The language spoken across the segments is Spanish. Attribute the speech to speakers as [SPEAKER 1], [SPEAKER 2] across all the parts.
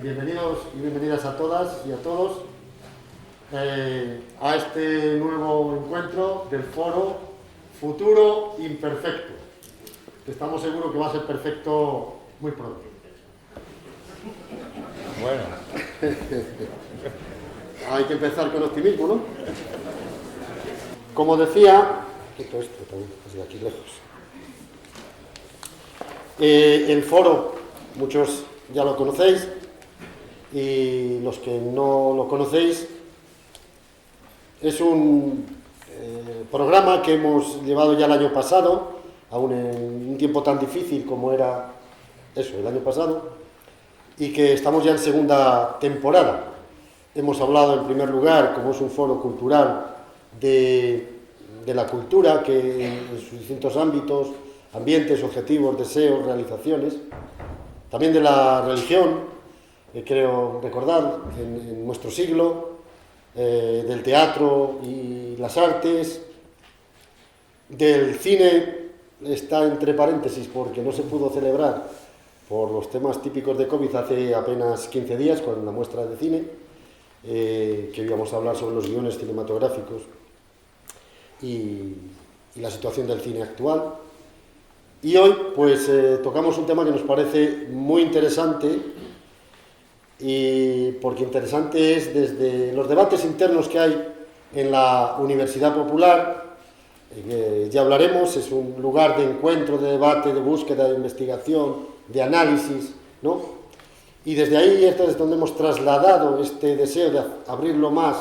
[SPEAKER 1] Bienvenidos y bienvenidas a todas y a todos a este nuevo encuentro del foro Futuro Imperfecto, que estamos seguros que va a ser perfecto muy pronto.
[SPEAKER 2] Bueno.
[SPEAKER 1] Hay que empezar con optimismo, ¿no? Como decía, quito esto también, desde aquí lejos. El foro, muchos ya lo conocéis, y los que no lo conocéis, es un programa que hemos llevado ya el año pasado, aún en un tiempo tan difícil como era eso, el año pasado, y que estamos ya en segunda temporada. Hemos hablado en primer lugar, como es un foro cultural, de la cultura, que en sus distintos ámbitos, ambientes, objetivos, deseos, realizaciones, también de la religión, creo recordar, en nuestro siglo, del teatro y las artes, del cine, está entre paréntesis porque no se pudo celebrar por los temas típicos de COVID hace apenas 15 días con la muestra de cine, que íbamos a hablar sobre los guiones cinematográficos y la situación del cine actual. Y hoy pues tocamos un tema que nos parece muy interesante, y porque interesante es desde los debates internos que hay en la Universidad Popular, ya hablaremos, es un lugar de encuentro, de debate, de búsqueda, de investigación, de análisis, ¿no? Y desde ahí es donde hemos trasladado este deseo de abrirlo más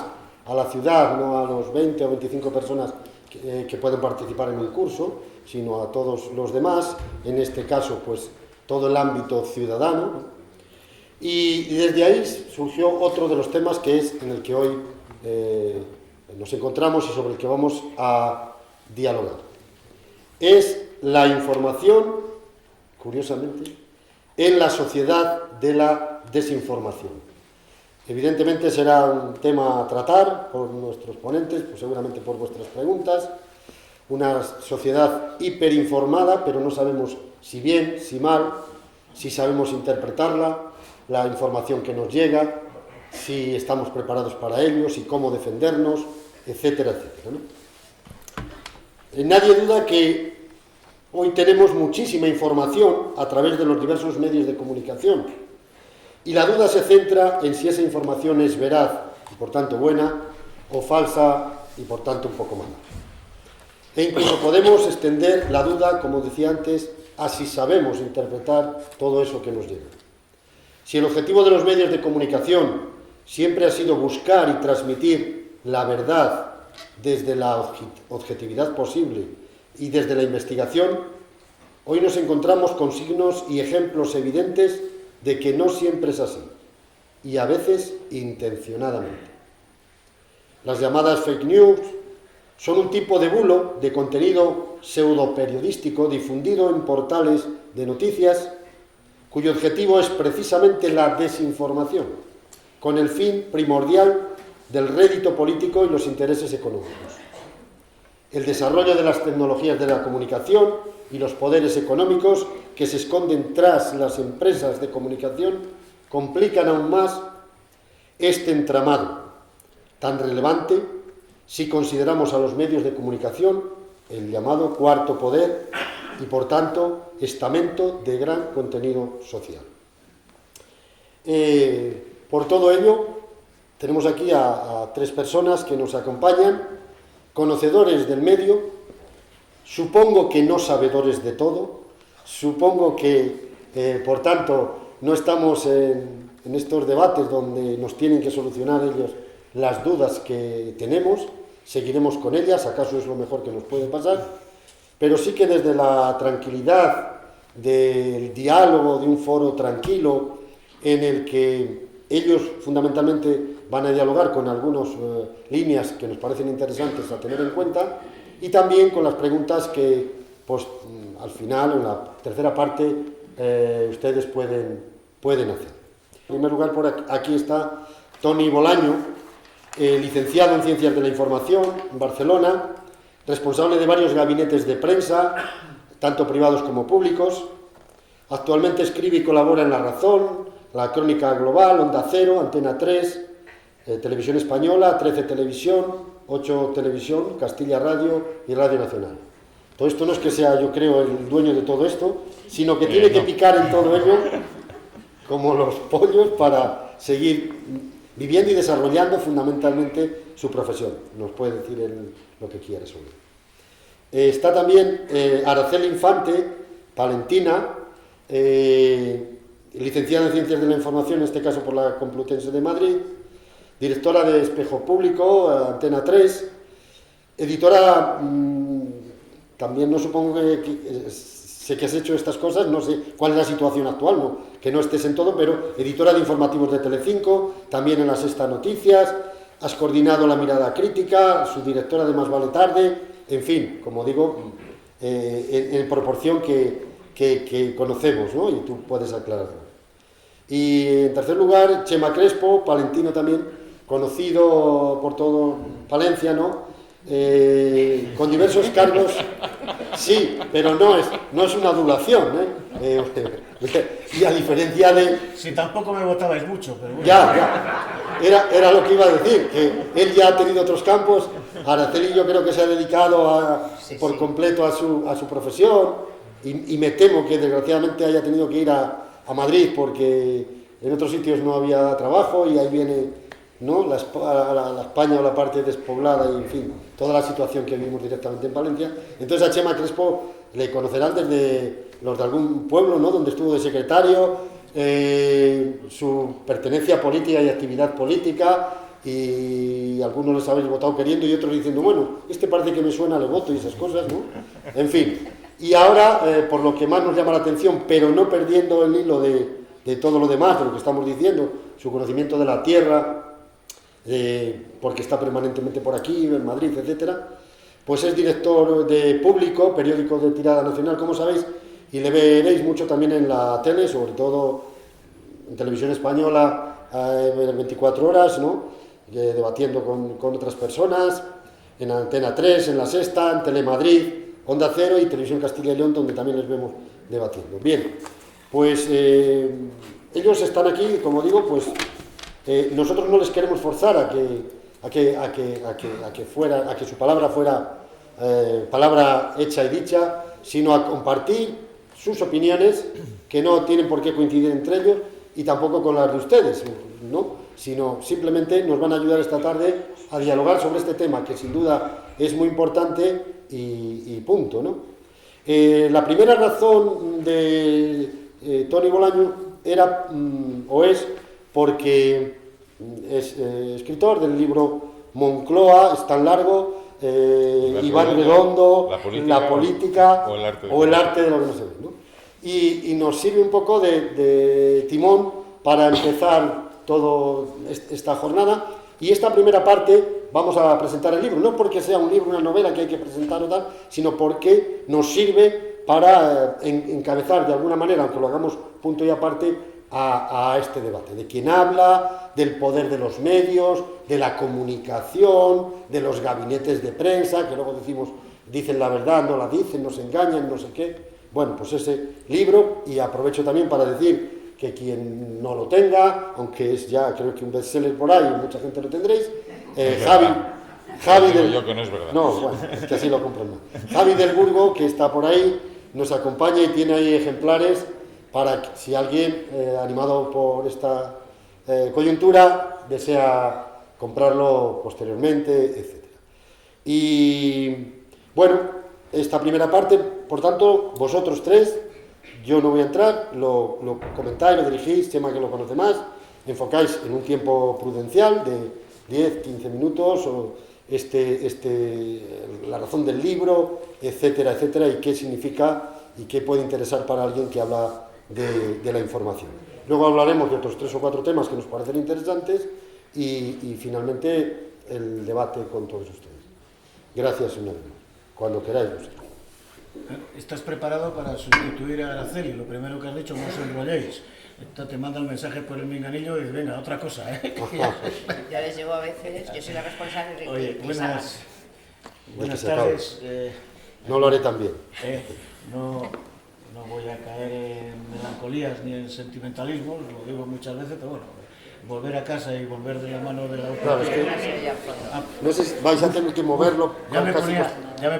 [SPEAKER 1] a la ciudad, no a los 20 o 25 personas que pueden participar en un curso, sino a todos los demás, en este caso pues todo el ámbito ciudadano. Y desde ahí surgió otro de los temas que es en el que hoy nos encontramos y sobre el que vamos a dialogar. Es la información, curiosamente, en la sociedad de la desinformación. Evidentemente será un tema a tratar por nuestros ponentes, pues seguramente por vuestras preguntas. Una sociedad hiperinformada, pero no sabemos si bien, si mal, si sabemos interpretarla, la información que nos llega, si estamos preparados para ello, si cómo defendernos, etcétera, etcétera, ¿no? Nadie duda que hoy tenemos muchísima información a través de los diversos medios de comunicación, y la duda se centra en si esa información es veraz y por tanto buena, o falsa y por tanto un poco mala. E incluso podemos extender la duda, como decía antes, a si sabemos interpretar todo eso que nos llega. Si el objetivo de los medios de comunicación siempre ha sido buscar y transmitir la verdad desde la objetividad posible y desde la investigación, hoy nos encontramos con signos y ejemplos evidentes de que no siempre es así, y a veces intencionadamente. Las llamadas fake news son un tipo de bulo de contenido pseudoperiodístico difundido en portales de noticias cuyo objetivo es precisamente la desinformación, con el fin primordial del rédito político y los intereses económicos. El desarrollo de las tecnologías de la comunicación y los poderes económicos que se esconden tras las empresas de comunicación complican aún más este entramado, tan relevante si consideramos a los medios de comunicación el llamado cuarto poder y, por tanto, estamento de gran contenido social. Por todo ello, tenemos aquí a tres personas que nos acompañan, conocedores del medio, supongo que no sabedores de todo, supongo que, por tanto, no estamos en estos debates donde nos tienen que solucionar ellos las dudas que tenemos, seguiremos con ellas, acaso es lo mejor que nos puede pasar, pero sí que desde la tranquilidad del diálogo, de un foro tranquilo, en el que ellos fundamentalmente van a dialogar con algunas líneas que nos parecen interesantes a tener en cuenta, y también con las preguntas que, pues, al final, en la tercera parte, ustedes pueden hacer. En primer lugar, por aquí está Toni Bolaño, licenciado en Ciencias de la Información en Barcelona, responsable de varios gabinetes de prensa, tanto privados como públicos, Actualmente escribe y colabora en La Razón, La Crónica Global, Onda Cero, Antena 3, Televisión Española, 13 Televisión, 8 Televisión, Castilla Radio y Radio Nacional. Todo esto no es que sea, yo creo, el dueño de todo esto, sino que tiene que picar en todo ello como los pollos para seguir viviendo y desarrollando fundamentalmente su profesión. Nos puede decir él lo que quiere sobre él. Está también Araceli Infante, palentina, licenciada en Ciencias de la Información, en este caso por la Complutense de Madrid, directora de Espejo Público, Antena 3, editora, también no supongo que sé que has hecho estas cosas, no sé cuál es la situación actual, no, que no estés en todo, pero editora de informativos de Telecinco, también en La Sexta Noticias, has coordinado La Mirada Crítica, su directora de Más Vale Tarde, en fin, como digo, en proporción que conocemos, ¿no? Y tú puedes aclararlo. Y en tercer lugar, Chema Crespo, palentino también, conocido por todo Palencia, ¿no? Con diversos cargos, sí, pero no es una adulación, y a diferencia de...
[SPEAKER 2] Si tampoco me votabais mucho, pero bueno.
[SPEAKER 1] Ya, era lo que iba a decir, que él ya ha tenido otros campos. Araceli yo creo que se ha dedicado por completo a su profesión, y me temo que desgraciadamente haya tenido que ir a Madrid porque en otros sitios no había trabajo, y ahí viene, ¿no?, la España o la parte despoblada, y en fin, toda la situación que vivimos directamente en Palencia. Entonces a Chema Crespo le conocerán desde los de algún pueblo, ¿no?, donde estuvo de secretario, su pertenencia política y actividad política, y algunos les habéis votado queriendo y otros diciendo, bueno, este parece que me suena, le voto, y esas cosas, ¿no? En fin, y ahora, por lo que más nos llama la atención, pero no perdiendo el hilo de todo lo demás, de lo que estamos diciendo, su conocimiento de la tierra, porque está permanentemente por aquí, en Madrid, etcétera, pues es director de Público, periódico de tirada nacional, como sabéis, y le veréis mucho también en la tele, sobre todo en Televisión Española, en 24 horas, ¿no?, debatiendo con otras personas, en Antena 3, en La Sexta, en Telemadrid, Onda Cero y Televisión Castilla y León, donde también les vemos debatiendo. Bien, pues ellos están aquí, como digo, pues nosotros no les queremos forzar a que su palabra fuera palabra hecha y dicha, sino a compartir sus opiniones, que no tienen por qué coincidir entre ellos, y tampoco con las de ustedes, ¿no?, sino simplemente nos van a ayudar esta tarde a dialogar sobre este tema, que sin duda es muy importante, y punto, ¿no? La primera razón de Toni Bolaño era, o es, porque es escritor del libro Moncloa, es tan largo, Iván Redondo, la política o el arte de lo que no se ve, ¿no? Y nos sirve un poco de timón para empezar toda esta jornada. Y esta primera parte vamos a presentar el libro, no porque sea un libro, una novela que hay que presentar o tal, sino porque nos sirve para encabezar de alguna manera, aunque lo hagamos punto y aparte, a este debate, de quién habla, del poder de los medios, de la comunicación, de los gabinetes de prensa, que luego dicen la verdad, no la dicen, nos engañan, no sé qué. Bueno, pues ese libro, y aprovecho también para decir que quien no lo tenga, aunque es ya creo que un bestseller por ahí, mucha gente lo tendréis, Javi del...
[SPEAKER 3] Yo que no es verdad.
[SPEAKER 1] No, bueno, es que así lo compran más. Javi del Burgo, que está por ahí, nos acompaña y tiene ahí ejemplares para que, si alguien, animado por esta coyuntura, desea comprarlo posteriormente, etc. Y bueno, esta primera parte, por tanto, vosotros tres, yo no voy a entrar, lo comentáis, lo dirigís, Chema que lo conoce más, enfocáis en un tiempo prudencial de 10, 15 minutos, o la razón del libro, etcétera, etcétera, y qué significa y qué puede interesar para alguien que habla de la información. Luego hablaremos de otros 3 o 4 temas que nos parecen interesantes y finalmente el debate con todos ustedes. Gracias, señor. Cuando queráis.
[SPEAKER 2] ¿Estás preparado para sustituir a Araceli? Lo primero que has dicho, no os enrolléis. Te manda el mensaje por el minganillo y dice, venga, otra cosa, ¿eh?
[SPEAKER 4] Ya les llevo a veces, yo soy la responsable de que...
[SPEAKER 2] Oye, buenas tardes.
[SPEAKER 1] No lo haré tan bien.
[SPEAKER 2] No no voy a caer en melancolías ni en sentimentalismos, lo digo muchas veces, pero bueno, volver a casa y volver de la mano de la UPP.
[SPEAKER 1] Claro, es que no sé si vais a tener que moverlo,
[SPEAKER 2] ya me
[SPEAKER 1] casi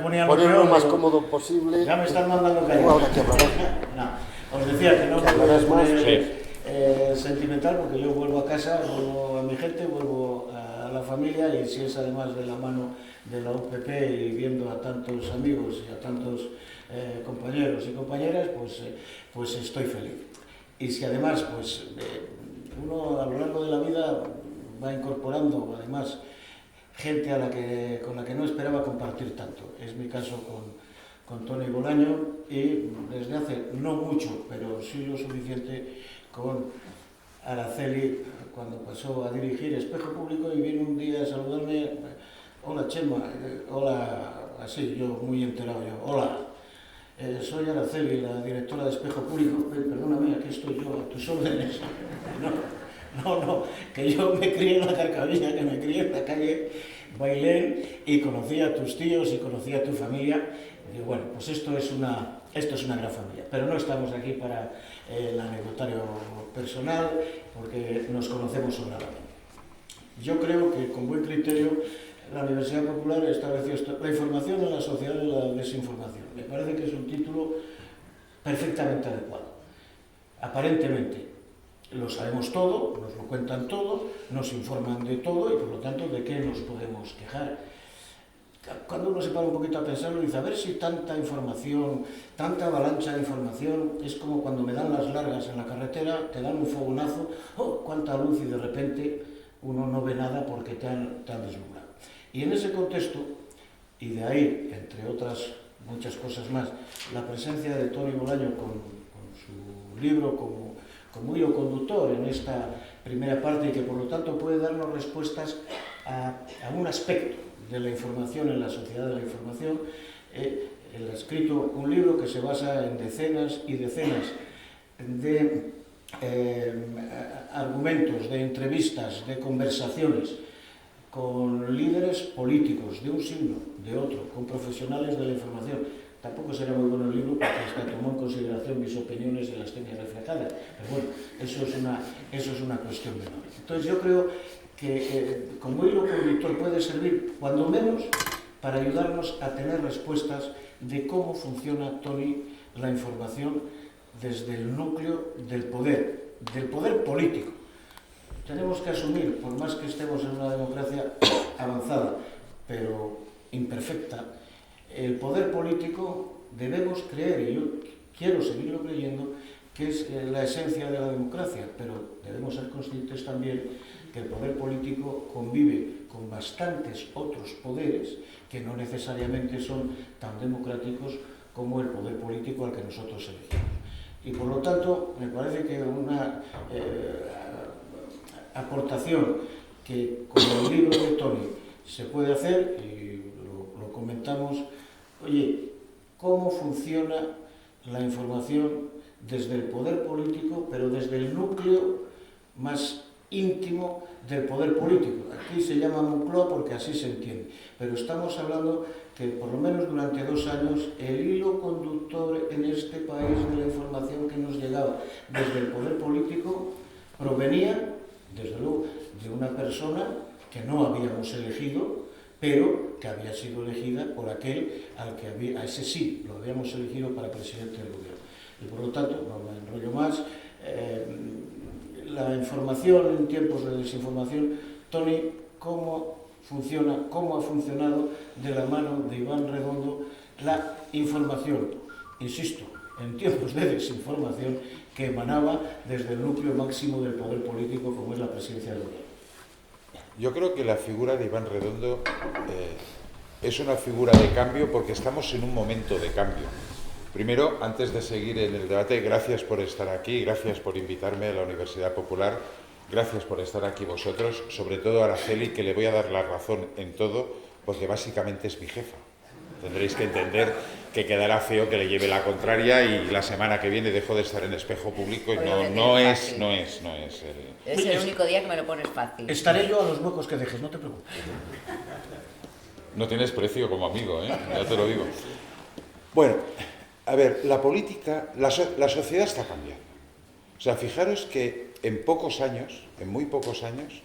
[SPEAKER 2] ponía lo
[SPEAKER 1] ponerlo lo
[SPEAKER 2] peor,
[SPEAKER 1] más
[SPEAKER 2] digo,
[SPEAKER 1] cómodo posible.
[SPEAKER 2] ya me están mandando callar.
[SPEAKER 1] Ahora que hablarás.
[SPEAKER 2] No, os decía que no me voy a poner sentimental, porque yo vuelvo a casa, vuelvo a mi gente, vuelvo a la familia, y si es además de la mano de la UPP y viendo a tantos amigos y a tantos compañeros y compañeras, pues estoy feliz. Y si además uno a lo largo de la vida va incorporando además gente con la que no esperaba compartir tanto. Es mi caso con Toni Bolaño, y desde hace no mucho, pero sí lo suficiente, con Araceli, cuando pasó a dirigir Espejo Público y vino un día a saludarme. Hola Chema, hola, así yo muy enterado yo, hola, soy Araceli, la directora de Espejo Público. Perdóname, aquí estoy yo, a tus órdenes. No, que yo me crié en la Carcavilla, que me crié en la calle Bailén, y conocí a tus tíos y conocí a tu familia. Y bueno, pues esto es una gran familia, pero no estamos aquí para el anecdotario personal, porque nos conocemos sobradamente. Yo creo que con buen criterio la Universidad Popular estableció esto: la información en la sociedad y la desinformación. Me parece que es un título perfectamente adecuado. Aparentemente lo sabemos todo, nos lo cuentan todo, nos informan de todo, y por lo tanto, ¿de qué nos podemos quejar? Cuando uno se para un poquito a pensarlo, dice, a ver si tanta información, tanta avalancha de información, es como cuando me dan las largas en la carretera, te dan un fogonazo, ¡oh, cuánta luz! Y de repente uno no ve nada porque te han deslumbrado. Y en ese contexto, y de ahí, entre otras muchas cosas más, la presencia de Toni Bolaño con su libro como hilo conductor en esta primera parte, y que por lo tanto puede darnos respuestas a un aspecto de la información en la sociedad de la información. Él ha escrito un libro que se basa en decenas y decenas de argumentos, de entrevistas, de conversaciones con líderes políticos de un signo, de otro, con profesionales de la información. Tampoco será muy bueno el libro porque hasta tomó en consideración mis opiniones y las tenía reflejadas, pero bueno, eso es una cuestión menor. Entonces yo creo que como hilo conductor puede servir, cuando menos, para ayudarnos a tener respuestas de cómo funciona, Toni, la información desde el núcleo del poder político. Tenemos que asumir, por más que estemos en una democracia avanzada, pero imperfecta, el poder político debemos creer, y yo quiero seguirlo creyendo, que es la esencia de la democracia, pero debemos ser conscientes también que el poder político convive con bastantes otros poderes que no necesariamente son tan democráticos como el poder político al que nosotros elegimos. Y por lo tanto, me parece que una aportación que con el libro de Toni se puede hacer, y lo comentamos, oye, ¿cómo funciona la información desde el poder político, pero desde el núcleo más íntimo del poder político? Aquí se llama Moncloa porque así se entiende, pero estamos hablando que por lo menos durante 2 años el hilo conductor en este país de la información que nos llegaba desde el poder político provenía, desde luego, de una persona que no habíamos elegido, pero que había sido elegida por aquel a ese sí lo habíamos elegido para presidente del gobierno. Y por lo tanto, no me enrollo más, la información en tiempos de desinformación, Toni, ¿cómo funciona, cómo ha funcionado de la mano de Iván Redondo la información, insisto, en tiempos de desinformación, que emanaba desde el núcleo máximo del poder político, como es la presidencia del gobierno?
[SPEAKER 3] Yo creo que la figura de Iván Redondo es una figura de cambio, porque estamos en un momento de cambio. Primero, antes de seguir en el debate, gracias por estar aquí, gracias por invitarme a la Universidad Popular, gracias por estar aquí vosotros, sobre todo a Araceli, que le voy a dar la razón en todo, porque básicamente es mi jefa. Tendréis que entender que quedará feo que le lleve la contraria y la semana que viene dejo de estar en Espejo Público y no es
[SPEAKER 4] Es el único día que me lo pones fácil.
[SPEAKER 2] Estaré yo a los huecos que dejes, no te preocupes.
[SPEAKER 3] No tienes precio como amigo, ya te lo digo. Bueno, A ver, la política, la sociedad está cambiando. O sea, fijaros que en pocos años, en muy pocos años,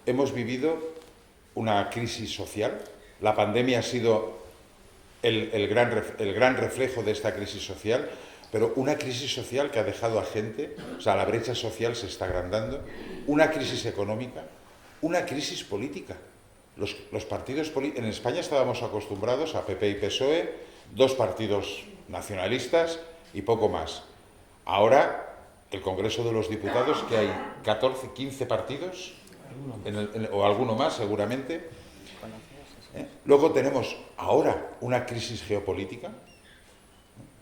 [SPEAKER 3] hemos vivido una crisis social. La pandemia ha sido el gran reflejo de esta crisis social, pero una crisis social que ha dejado a gente, o sea, la brecha social se está agrandando, una crisis económica, una crisis política. Los partidos políticos, en España estábamos acostumbrados a PP y PSOE, 2 partidos nacionalistas y poco más. Ahora, el Congreso de los Diputados, que hay 14, 15 partidos, o alguno más seguramente. Luego tenemos ahora una crisis geopolítica.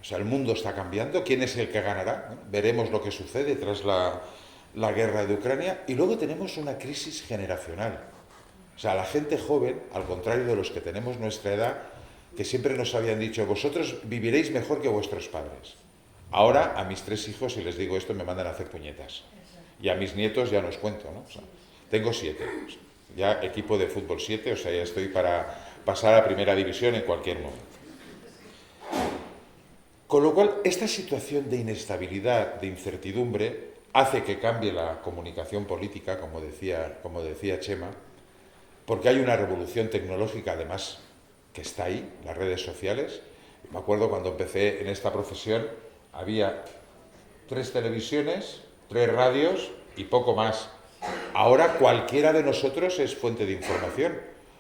[SPEAKER 3] O sea, el mundo está cambiando. ¿Quién es el que ganará? Veremos lo que sucede tras la guerra de Ucrania. Y luego tenemos una crisis generacional. O sea, la gente joven, al contrario de los que tenemos nuestra edad, que siempre nos habían dicho, vosotros viviréis mejor que vuestros padres. Ahora, a mis 3 hijos, si les digo esto, me mandan a hacer puñetas. Y a mis nietos ya no os cuento, ¿no? O sea, tengo 7. Ya equipo de fútbol 7, o sea, ya estoy para pasar a primera división en cualquier momento. Con lo cual, esta situación de inestabilidad, de incertidumbre, hace que cambie la comunicación política, como decía Chema, porque hay una revolución tecnológica, además, que está ahí, las redes sociales. Me acuerdo cuando empecé en esta profesión, había 3 televisiones, 3 radios y poco más. Ahora cualquiera de nosotros es fuente de información.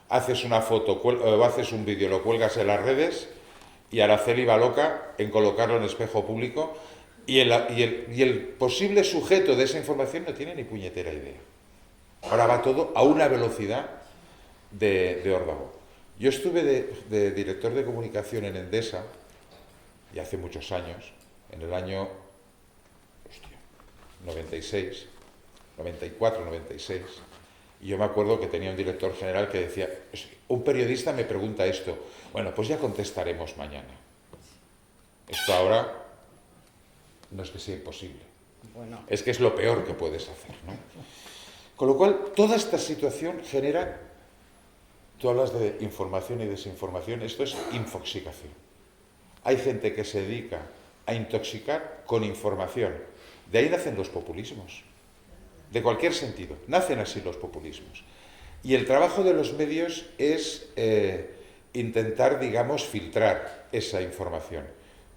[SPEAKER 3] Haces una foto o haces un vídeo, lo cuelgas en las redes y Araceli va loca en colocarlo en espejo público y el posible sujeto de esa información no tiene ni puñetera idea. Ahora va todo a una velocidad de órdago. Yo estuve de director de comunicación en Endesa, y hace muchos años, en el año 96, 94, 96, y yo me acuerdo que tenía un director general que decía, un periodista me pregunta esto, bueno, pues ya contestaremos mañana. Esto ahora no es que sea imposible, es que es lo peor que puedes hacer, ¿no? Con lo cual, toda esta situación genera, tú hablas de información y desinformación, esto es infoxicación. Hay gente que se dedica a intoxicar con información. De ahí nacen los populismos. De cualquier sentido, nacen así los populismos. Y el trabajo de los medios es intentar, digamos, filtrar esa información.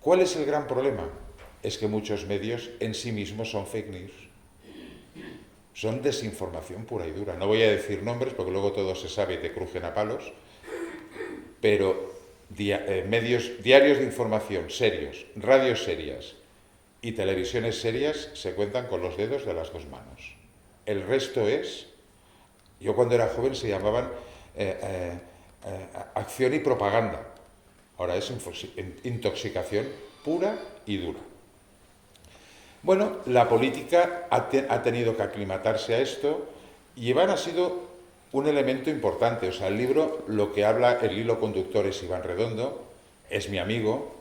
[SPEAKER 3] ¿Cuál es el gran problema? Es que muchos medios en sí mismos son fake news. Son desinformación pura y dura. No voy a decir nombres porque luego todo se sabe y te crujen a palos, pero diarios de información serios, radios serias y televisiones serias se cuentan con los dedos de las 2 manos. El resto es, yo cuando era joven se llamaban acción y propaganda. Ahora es intoxicación pura y dura. Bueno, la política ha tenido que aclimatarse a esto y Iván ha sido un elemento importante. O sea, el libro, lo que habla, el hilo conductor es Iván Redondo, es mi amigo,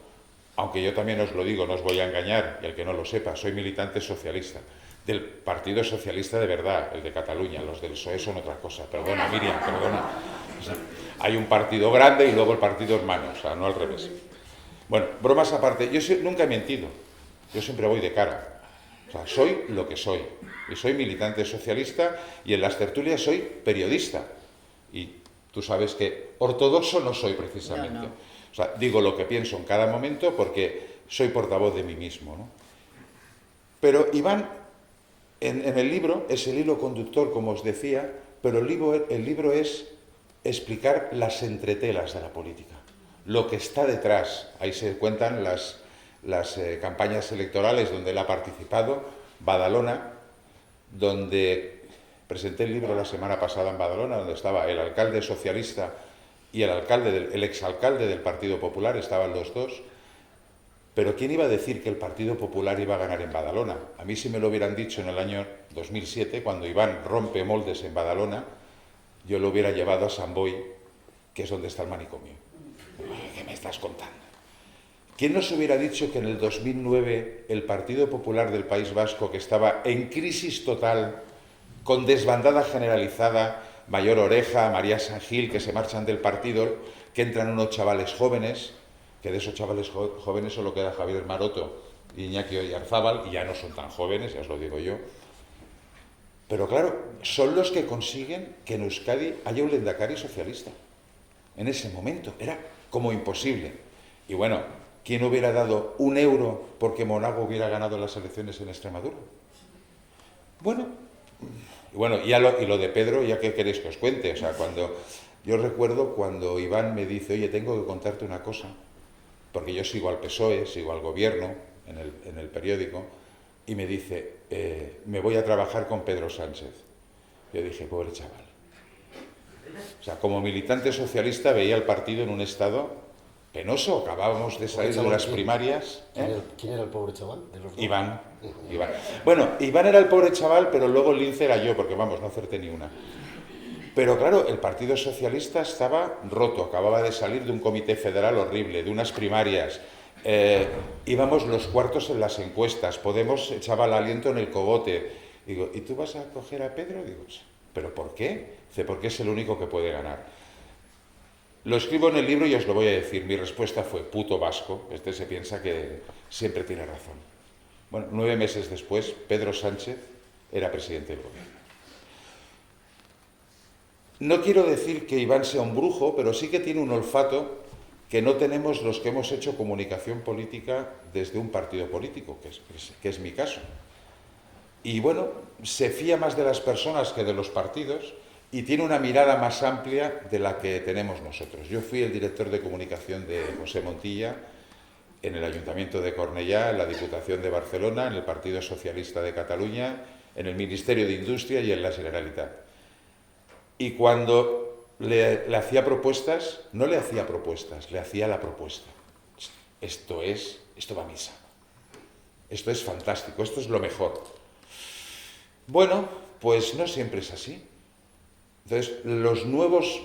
[SPEAKER 3] aunque yo también os lo digo, no os voy a engañar, y el que no lo sepa, soy militante socialista, del Partido Socialista de verdad, el de Cataluña, los del PSOE son otra cosa, perdona Miriam, perdona. O sea, hay un partido grande y luego el partido hermano, o sea, no al revés. Bueno, bromas aparte, yo nunca he mentido, yo siempre voy de cara. O sea, soy lo que soy. Y soy militante socialista y en las tertulias soy periodista. Y tú sabes que ortodoxo no soy precisamente. No. O sea, digo lo que pienso en cada momento porque soy portavoz de mí mismo, ¿no? Pero Iván, en el libro, es el hilo conductor, como os decía, pero el libro es explicar las entretelas de la política. Lo que está detrás. Ahí se cuentan las campañas electorales donde él ha participado, Badalona, donde presenté el libro la semana pasada en Badalona, donde estaba el alcalde socialista y el exalcalde del Partido Popular, estaban los dos. Pero ¿quién iba a decir que el Partido Popular iba a ganar en Badalona? A mí si me lo hubieran dicho en el año 2007, cuando Iván rompe moldes en Badalona, yo lo hubiera llevado a San Boi, que es donde está el manicomio. ¿Qué me estás contando? ¿Quién nos hubiera dicho que en el 2009 el Partido Popular del País Vasco, que estaba en crisis total, con desbandada generalizada, Mayor Oreja, María San Gil, que se marchan del partido, que entran unos chavales jóvenes, que de esos chavales jóvenes solo queda Javier Maroto y Iñaki Oyarzábal, y ya no son tan jóvenes, ya os lo digo yo. Pero claro, son los que consiguen que en Euskadi haya un lehendakari socialista. En ese momento era como imposible. Y bueno, ¿quién hubiera dado 1 euro porque Monago hubiera ganado las elecciones en Extremadura? Bueno, y lo de Pedro, ya que queréis que os cuente. O sea, yo recuerdo cuando Iván me dice, oye, tengo que contarte una cosa, porque yo sigo al PSOE, sigo al gobierno en el periódico, y me dice, me voy a trabajar con Pedro Sánchez. Yo dije, pobre chaval. O sea, como militante socialista veía el partido en un estado penoso. Acabábamos de salir de las primarias.
[SPEAKER 1] ¿Quién era el pobre chaval? De los dos.
[SPEAKER 3] Iván. Bueno, Iván era el pobre chaval, pero luego el lince era yo, porque vamos, no acerté ni una. Pero claro, el Partido Socialista estaba roto, acababa de salir de un comité federal horrible, de unas primarias. Íbamos los cuartos en las encuestas, Podemos echaba el aliento en el cogote. Digo, ¿y tú vas a coger a Pedro? Digo, ¿pero por qué? Dice, porque es el único que puede ganar. Lo escribo en el libro y os lo voy a decir. Mi respuesta fue, puto vasco. Este se piensa que siempre tiene razón. Bueno, 9 meses después, Pedro Sánchez era presidente del gobierno. No quiero decir que Iván sea un brujo, pero sí que tiene un olfato que no tenemos los que hemos hecho comunicación política desde un partido político, que es mi caso. Y bueno, se fía más de las personas que de los partidos y tiene una mirada más amplia de la que tenemos nosotros. Yo fui el director de comunicación de José Montilla en el Ayuntamiento de Cornellá, en la Diputación de Barcelona, en el Partido Socialista de Cataluña, en el Ministerio de Industria y en la Generalitat. Y cuando le hacía propuestas, no le hacía propuestas, le hacía la propuesta. Esto va a misa. Esto es fantástico, esto es lo mejor. Bueno, pues no siempre es así. Entonces, los nuevos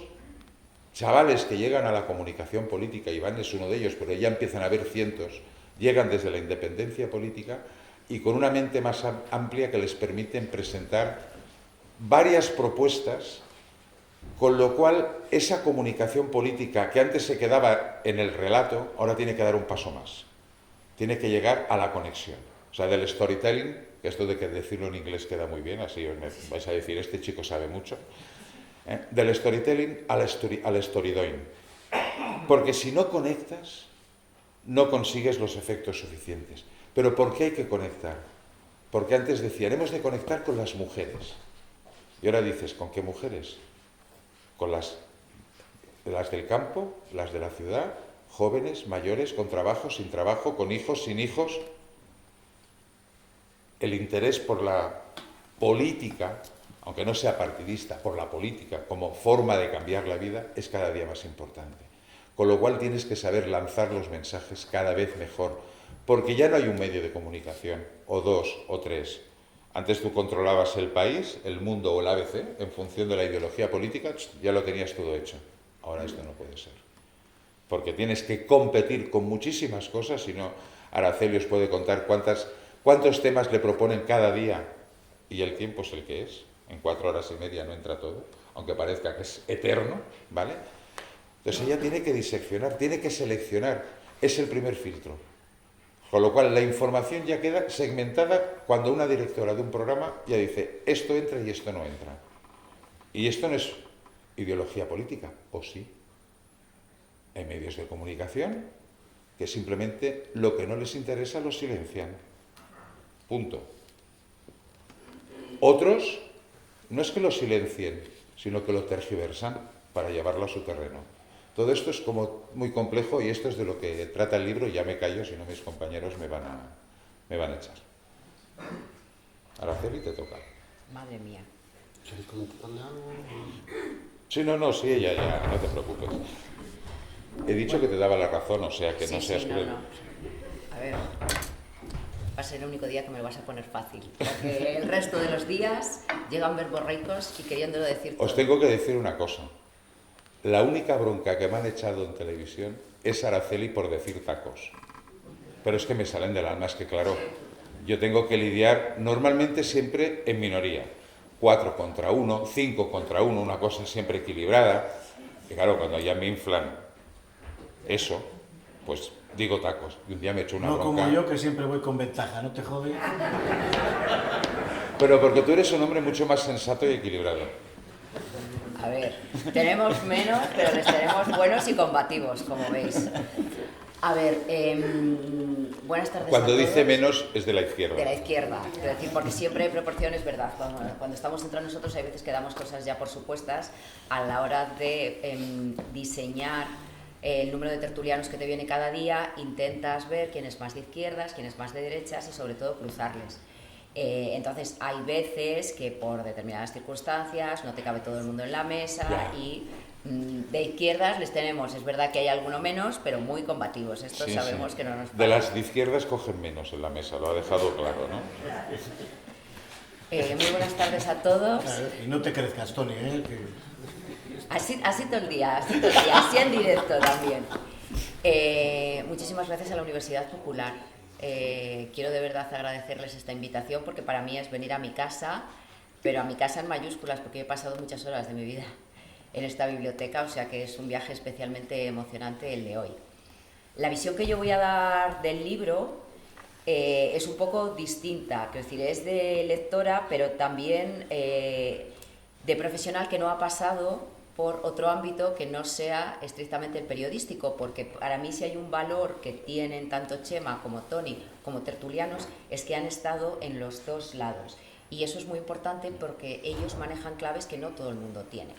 [SPEAKER 3] chavales que llegan a la comunicación política, Iván es uno de ellos, pero ya empiezan a haber cientos, llegan desde la independencia política y con una mente más amplia que les permiten presentar varias propuestas, con lo cual esa comunicación política que antes se quedaba en el relato, ahora tiene que dar un paso más. Tiene que llegar a la conexión. O sea, del storytelling, que esto de que decirlo en inglés queda muy bien, así me vais a decir, este chico sabe mucho, del storytelling al storydoing. Porque si no conectas, no consigues los efectos suficientes. ¿Pero por qué hay que conectar? Porque antes decían, hemos de conectar con las mujeres. Y ahora dices, ¿con qué mujeres? Con las del campo, las de la ciudad, jóvenes, mayores, con trabajo, sin trabajo, con hijos, sin hijos. El interés por la política, aunque no sea partidista, por la política como forma de cambiar la vida, es cada día más importante. Con lo cual tienes que saber lanzar los mensajes cada vez mejor, porque ya no hay un medio de comunicación, o 2 o 3. Antes tú controlabas el país, el mundo o el ABC, en función de la ideología política, ya lo tenías todo hecho. Ahora esto no puede ser. Porque tienes que competir con muchísimas cosas, y no, Araceli os puede contar cuántos temas le proponen cada día, y el tiempo es el que es. En 4 horas y media no entra todo, aunque parezca que es eterno, ¿vale? Entonces ella tiene que diseccionar, tiene que seleccionar. Es el primer filtro. Con lo cual la información ya queda segmentada cuando una directora de un programa ya dice, esto entra y esto no entra. Y esto no es ideología política, ¿o sí? Hay medios de comunicación que simplemente lo que no les interesa lo silencian. Punto. Otros no es que lo silencien, sino que lo tergiversan para llevarlo a su terreno. Todo esto es como muy complejo y esto es de lo que trata el libro. Ya me callo, si no mis compañeros me van a echar. Araceli, te toca.
[SPEAKER 4] Madre mía.
[SPEAKER 1] ¿Queréis comentarle algo?
[SPEAKER 3] Sí, sí, ella, no te preocupes. He dicho que te daba la razón, o sea que no seas cruel.
[SPEAKER 4] No. A ver, va a ser el único día que me lo vas a poner fácil. Porque el resto de los días llegan verborreicos y queriéndolo decir todo.
[SPEAKER 3] Os tengo que decir una cosa. La única bronca que me han echado en televisión es Araceli por decir tacos. Pero es que me salen del alma, es que claro, yo tengo que lidiar normalmente siempre en minoría. 4 contra 1, 5 contra 1, una cosa siempre equilibrada. Y claro, cuando ya me inflan eso, pues digo tacos. Y un día me echo una
[SPEAKER 2] no
[SPEAKER 3] bronca.
[SPEAKER 2] como yo, que siempre voy con ventaja, ¿no te jode?
[SPEAKER 3] Pero porque tú eres un hombre mucho más sensato y equilibrado.
[SPEAKER 4] A ver, tenemos menos, pero les tenemos buenos y combativos, como veis. A ver, buenas tardes
[SPEAKER 3] Cuando
[SPEAKER 4] a todos.
[SPEAKER 3] dice menos es de la izquierda.
[SPEAKER 4] De la izquierda, quiero decir, porque siempre hay proporciones, ¿verdad? Cuando estamos entre nosotros hay veces que damos cosas ya por supuestas a la hora de diseñar el número de tertulianos que te viene cada día, intentas ver quién es más de izquierdas, quién es más de derechas y sobre todo cruzarles. Entonces hay veces que por determinadas circunstancias no te cabe todo el mundo en la mesa y de izquierdas les tenemos, es verdad que hay alguno menos, pero muy combativos. Estos sabemos que no nos pagan.
[SPEAKER 3] De las de izquierdas cogen menos en la mesa, lo ha dejado claro, ¿no?
[SPEAKER 4] Muy buenas tardes a todos.
[SPEAKER 2] Claro, y no te crezcas, Toni,
[SPEAKER 4] Así todo el día, así en directo también. Muchísimas gracias a la Universidad Popular. Quiero de verdad agradecerles esta invitación porque para mí es venir a mi casa, pero a mi casa en mayúsculas porque he pasado muchas horas de mi vida en esta biblioteca, o sea que es un viaje especialmente emocionante el de hoy. La visión que yo voy a dar del libro es un poco distinta, quiero decir, es de lectora, pero también de profesional que no ha pasado por otro ámbito que no sea estrictamente el periodístico, porque para mí si hay un valor que tienen tanto Chema como Toni como tertulianos es que han estado en los dos lados, y eso es muy importante porque ellos manejan claves que no todo el mundo tiene.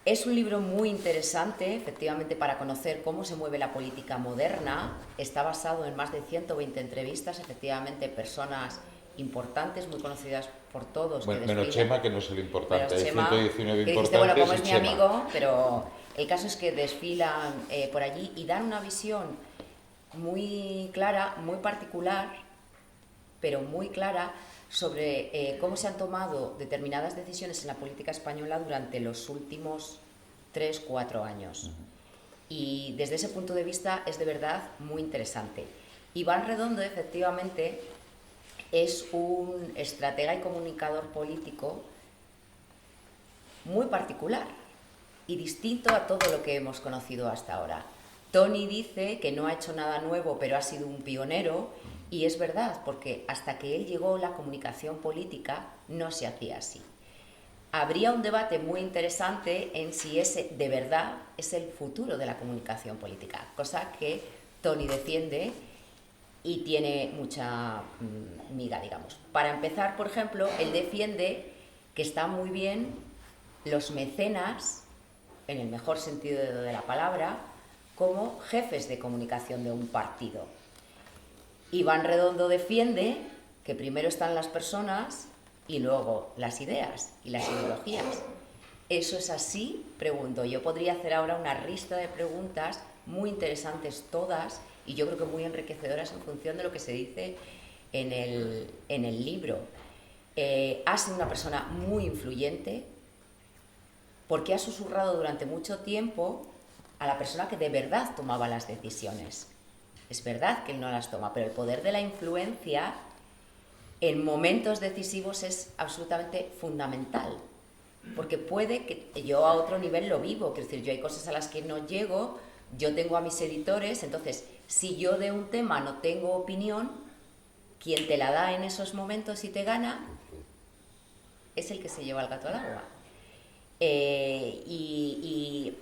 [SPEAKER 4] Es un libro muy interesante, efectivamente, para conocer cómo se mueve la política moderna. Está basado en más de 120 entrevistas, efectivamente, personas importantes, muy conocidas por todos.
[SPEAKER 3] Bueno, menos Chema, que no es el importante. Hay
[SPEAKER 4] Chema,
[SPEAKER 3] 119
[SPEAKER 4] que dijiste,
[SPEAKER 3] importantes
[SPEAKER 4] bueno, como
[SPEAKER 3] y
[SPEAKER 4] es mi
[SPEAKER 3] Chema.
[SPEAKER 4] amigo, pero el caso es que desfilan por allí y dan una visión muy clara, muy particular, pero muy clara, sobre cómo se han tomado determinadas decisiones en la política española durante los últimos 3-4 años. Y desde ese punto de vista es de verdad muy interesante. Iván Redondo, efectivamente, es un estratega y comunicador político muy particular y distinto a todo lo que hemos conocido hasta ahora. Toni dice que no ha hecho nada nuevo, pero ha sido un pionero, y es verdad, porque hasta que él llegó la comunicación política no se hacía así. Habría un debate muy interesante en si ese de verdad es el futuro de la comunicación política, cosa que Toni defiende y tiene mucha miga, digamos. Para empezar, por ejemplo, él defiende que están muy bien los mecenas, en el mejor sentido de la palabra, como jefes de comunicación de un partido. Iván Redondo defiende que primero están las personas y luego las ideas y las ideologías. ¿Eso es así? Pregunto. Yo podría hacer ahora una lista de preguntas muy interesantes todas y yo creo que muy enriquecedoras en función de lo que se dice en el libro. Ha sido una persona muy influyente porque ha susurrado durante mucho tiempo a la persona que de verdad tomaba las decisiones. Es verdad que él no las toma, pero el poder de la influencia en momentos decisivos es absolutamente fundamental, porque puede que yo a otro nivel lo vivo, es decir, yo hay cosas a las que no llego, yo tengo a mis editores, entonces si yo de un tema no tengo opinión, quien te la da en esos momentos y te gana es el que se lleva el gato al agua. Y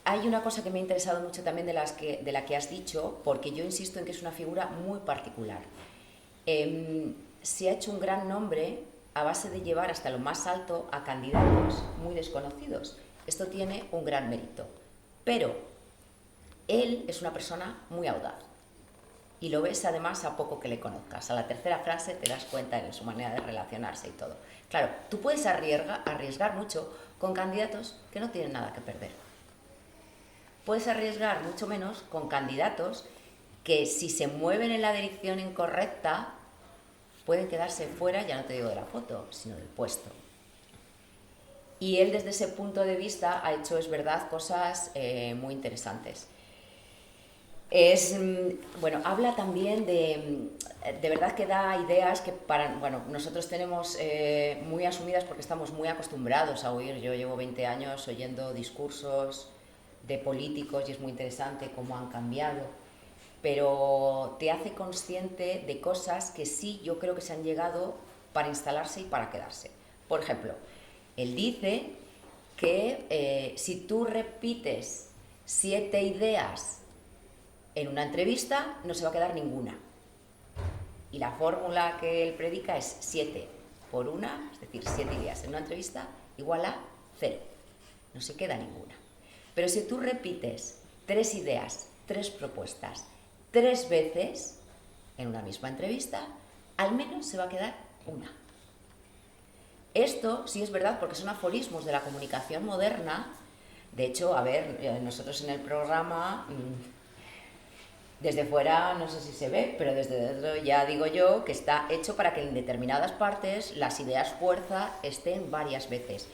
[SPEAKER 4] hay una cosa que me ha interesado mucho también de la que has dicho, porque yo insisto en que es una figura muy particular. Se ha hecho un gran nombre a base de llevar hasta lo más alto a candidatos muy desconocidos. Esto tiene un gran mérito, pero él es una persona muy audaz y lo ves además a poco que le conozcas. A la tercera frase te das cuenta de su manera de relacionarse y todo. Claro, tú puedes arriesgar mucho con candidatos que no tienen nada que perder. Puedes arriesgar mucho menos con candidatos que si se mueven en la dirección incorrecta pueden quedarse fuera, ya no te digo de la foto, sino del puesto. Y él desde ese punto de vista ha hecho, es verdad, cosas muy interesantes. Habla también de verdad que da ideas que nosotros tenemos muy asumidas porque estamos muy acostumbrados a oír. Yo llevo 20 años oyendo discursos de políticos y es muy interesante cómo han cambiado, pero te hace consciente de cosas que sí yo creo que se han llegado para instalarse y para quedarse. Por ejemplo, él dice que si tú repites 7 ideas en una entrevista, no se va a quedar ninguna. Y la fórmula que él predica es 7 por 1, es decir, 7 ideas en una entrevista igual a 0. No se queda ninguna. Pero si tú repites 3 ideas, 3 propuestas, 3 veces en una misma entrevista, al menos se va a quedar una. Esto sí es verdad porque son aforismos de la comunicación moderna. De hecho, a ver, nosotros en el programa, desde fuera no sé si se ve, pero desde dentro ya digo yo que está hecho para que en determinadas partes las ideas fuerza estén varias veces.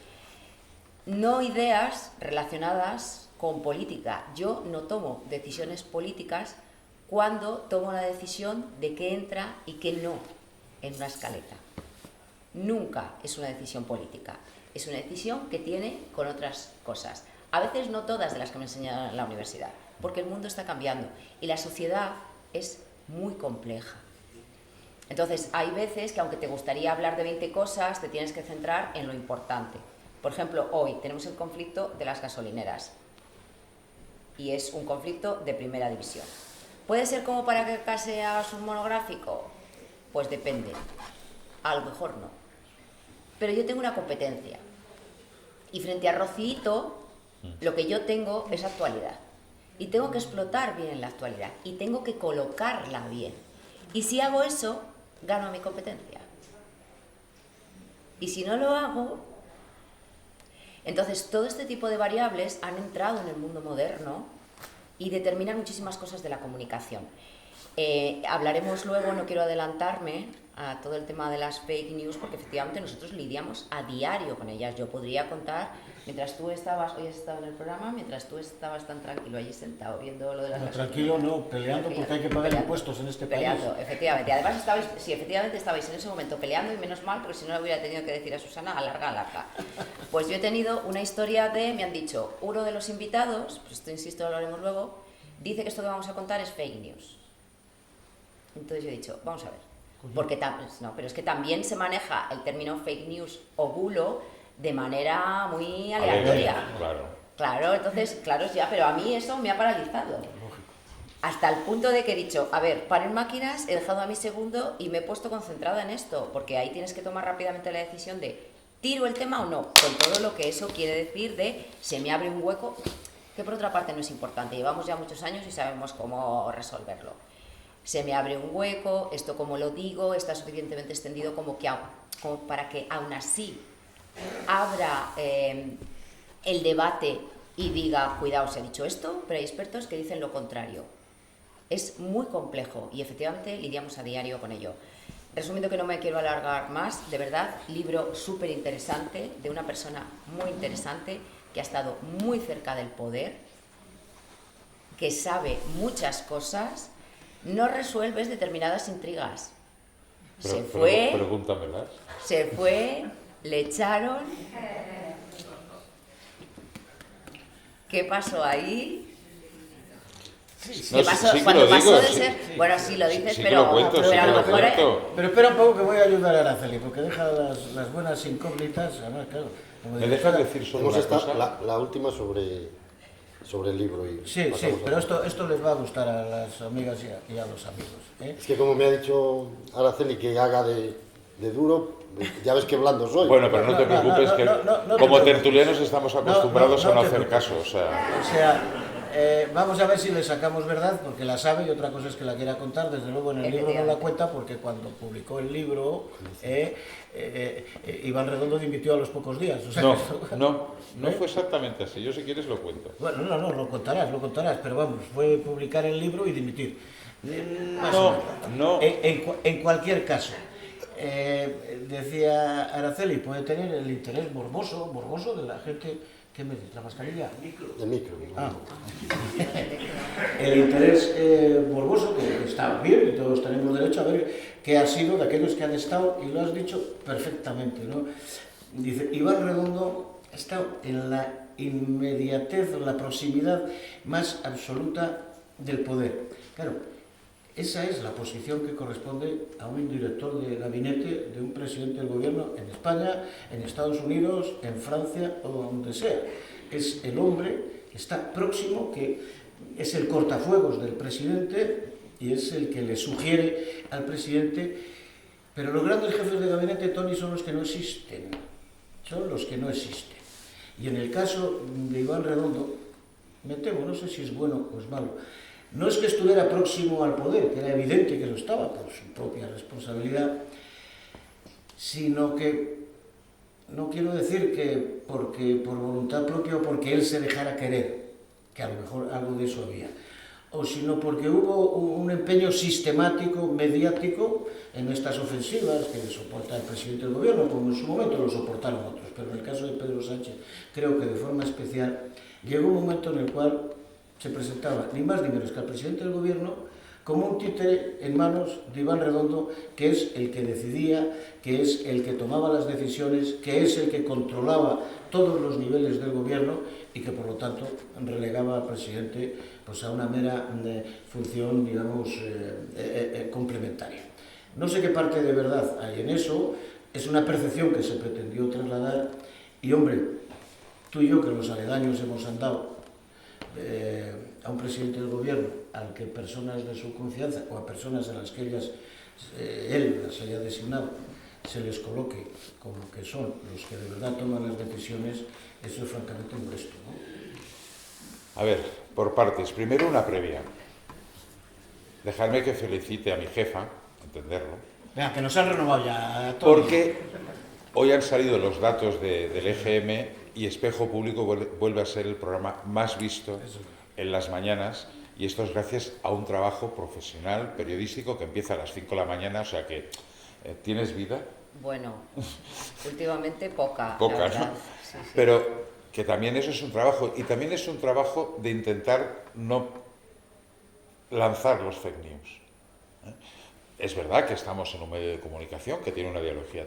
[SPEAKER 4] No ideas relacionadas con política. Yo no tomo decisiones políticas cuando tomo la decisión de qué entra y qué no en una escaleta. Nunca es una decisión política, es una decisión que tiene con otras cosas. A veces no todas de las que me enseñan en la universidad, porque el mundo está cambiando y la sociedad es muy compleja. Entonces, hay veces que aunque te gustaría hablar de 20 cosas, te tienes que centrar en lo importante. Por ejemplo, hoy tenemos el conflicto de las gasolineras y es un conflicto de primera división. ¿Puede ser como para que case a un monográfico? Pues depende, a lo mejor no. Pero yo tengo una competencia y frente a Rocito lo que yo tengo es actualidad y tengo que explotar bien la actualidad y tengo que colocarla bien. Y si hago eso, gano a mi competencia. Y si no lo hago, entonces todo este tipo de variables han entrado en el mundo moderno y determinan muchísimas cosas de la comunicación. Hablaremos luego, no quiero adelantarme a todo el tema de las fake news, porque efectivamente nosotros lidiamos a diario con ellas. Yo podría contar, mientras tú estabas, hoy has estado en el programa, mientras tú estabas tan tranquilo allí sentado viendo lo de las...
[SPEAKER 2] No, tranquilo no, peleando porque hay que pagar impuestos en este
[SPEAKER 4] peleando,
[SPEAKER 2] país.
[SPEAKER 4] Efectivamente. Además, efectivamente estabais en ese momento peleando y menos mal, porque si no le hubiera tenido que decir a Susana, alarga. Pues yo he tenido una historia me han dicho, uno de los invitados, pues esto insisto, lo hablaremos luego, dice que esto que vamos a contar es fake news. Entonces yo he dicho, vamos a ver, porque no, pero es que también se maneja el término fake news o bulo de manera muy aleatoria. Claro, entonces, claro, ya, pero a mí eso me ha paralizado. Hasta el punto de que he dicho, a ver, paren máquinas, he dejado a mi segundo y me he puesto concentrada en esto, porque ahí tienes que tomar rápidamente la decisión de ¿tiro el tema o no? Con todo lo que eso quiere decir de se me abre un hueco, que por otra parte no es importante, llevamos ya muchos años y sabemos cómo resolverlo. Se me abre un hueco, esto como lo digo, está suficientemente extendido como para que aún así abra el debate y diga, cuidado, se ha dicho esto, pero hay expertos que dicen lo contrario. Es muy complejo y efectivamente lidiamos a diario con ello. Resumiendo, que no me quiero alargar más, de verdad, libro súper interesante, de una persona muy interesante, que ha estado muy cerca del poder, que sabe muchas cosas, no resuelves determinadas intrigas.
[SPEAKER 3] Pregúntamelas.
[SPEAKER 4] Se fue, le echaron. ¿Qué pasó ahí? ¿Qué pasó? Cuando pasó de ser... Bueno, sí lo dices,
[SPEAKER 3] sí,
[SPEAKER 4] pero,
[SPEAKER 3] lo cuento,
[SPEAKER 4] pero a lo mejor...
[SPEAKER 2] Pero espera un poco que voy a ayudar a Araceli, porque deja las buenas incógnitas. Además, claro,
[SPEAKER 3] ¿Me dejas decir solo una cosa?
[SPEAKER 1] La última sobre el libro.
[SPEAKER 2] Sí, pero esto les va a gustar a las amigas y a los amigos.
[SPEAKER 1] Es que como me ha dicho Araceli que haga de duro, ya ves que blando soy.
[SPEAKER 3] Bueno, pero no te preocupes, que como tertulianos estamos acostumbrados a no hacer caso. O sea,
[SPEAKER 2] vamos a ver si le sacamos verdad, porque la sabe, y otra cosa es que la quiera contar. Desde luego en el libro no la cuenta, porque cuando publicó el libro Iván Redondo dimitió a los pocos días. O sea,
[SPEAKER 3] no fue exactamente así. Yo, si quieres, lo cuento.
[SPEAKER 2] Bueno, no, lo contarás, pero vamos, fue publicar el libro y dimitir. En cualquier caso, decía Araceli, puede tener el interés morboso de la gente. ¿Qué me dices? ¿La mascarilla?
[SPEAKER 1] El micro.
[SPEAKER 2] Ah. El interés morboso, que está bien y todos tenemos derecho a ver qué ha sido de aquellos que han estado, y lo has dicho perfectamente, ¿no? Dice, Iván Redondo ha estado en la inmediatez o la proximidad más absoluta del poder. Claro, esa es la posición que corresponde a un director de gabinete de un presidente del gobierno en España, en Estados Unidos, en Francia o donde sea. Es el hombre que está próximo, que es el cortafuegos del presidente y es el que le sugiere al presidente. Pero los grandes jefes de gabinete, Toni, son los que no existen. Son los que no existen. Y en el caso de Iván Redondo, me temo, no sé si es bueno o es malo, no es que estuviera próximo al poder, que era evidente que lo estaba por su propia responsabilidad, sino que, no quiero decir que porque por voluntad propia o porque él se dejara querer, que a lo mejor algo de eso había, o sino porque hubo un empeño sistemático, mediático, en estas ofensivas que soporta el presidente del gobierno, como en su momento lo soportaron otros, pero en el caso de Pedro Sánchez, creo que de forma especial, llegó un momento en el cual se presentaba ni más ni menos que al presidente del gobierno como un títere en manos de Iván Redondo, que es el que decidía, que es el que tomaba las decisiones, que es el que controlaba todos los niveles del gobierno y que por lo tanto relegaba al presidente pues, a una mera función, digamos, complementaria. No sé qué parte de verdad hay en eso, es una percepción que se pretendió trasladar y, hombre, tú y yo que los aledaños hemos andado a un presidente del gobierno al que personas de su confianza o a personas a las que él las haya designado se les coloque como que son los que de verdad toman las decisiones, eso es francamente molesto, ¿no?
[SPEAKER 3] A ver, por partes. Primero una previa. Dejadme que felicite a mi jefa, entenderlo.
[SPEAKER 2] Venga, que nos han renovado ya a todos.
[SPEAKER 3] Porque hoy han salido los datos del EGM y Espejo Público vuelve a ser el programa más visto en las mañanas, y esto es gracias a un trabajo profesional, periodístico, que empieza a las 5 de la mañana, o sea que ¿tienes vida?
[SPEAKER 4] Bueno, últimamente poca,
[SPEAKER 3] Poca,
[SPEAKER 4] la verdad.
[SPEAKER 3] ¿no?
[SPEAKER 4] Sí, sí.
[SPEAKER 3] Pero que también eso es un trabajo, y también es un trabajo de intentar no lanzar los fake news. Es verdad que estamos en un medio de comunicación que tiene una ideología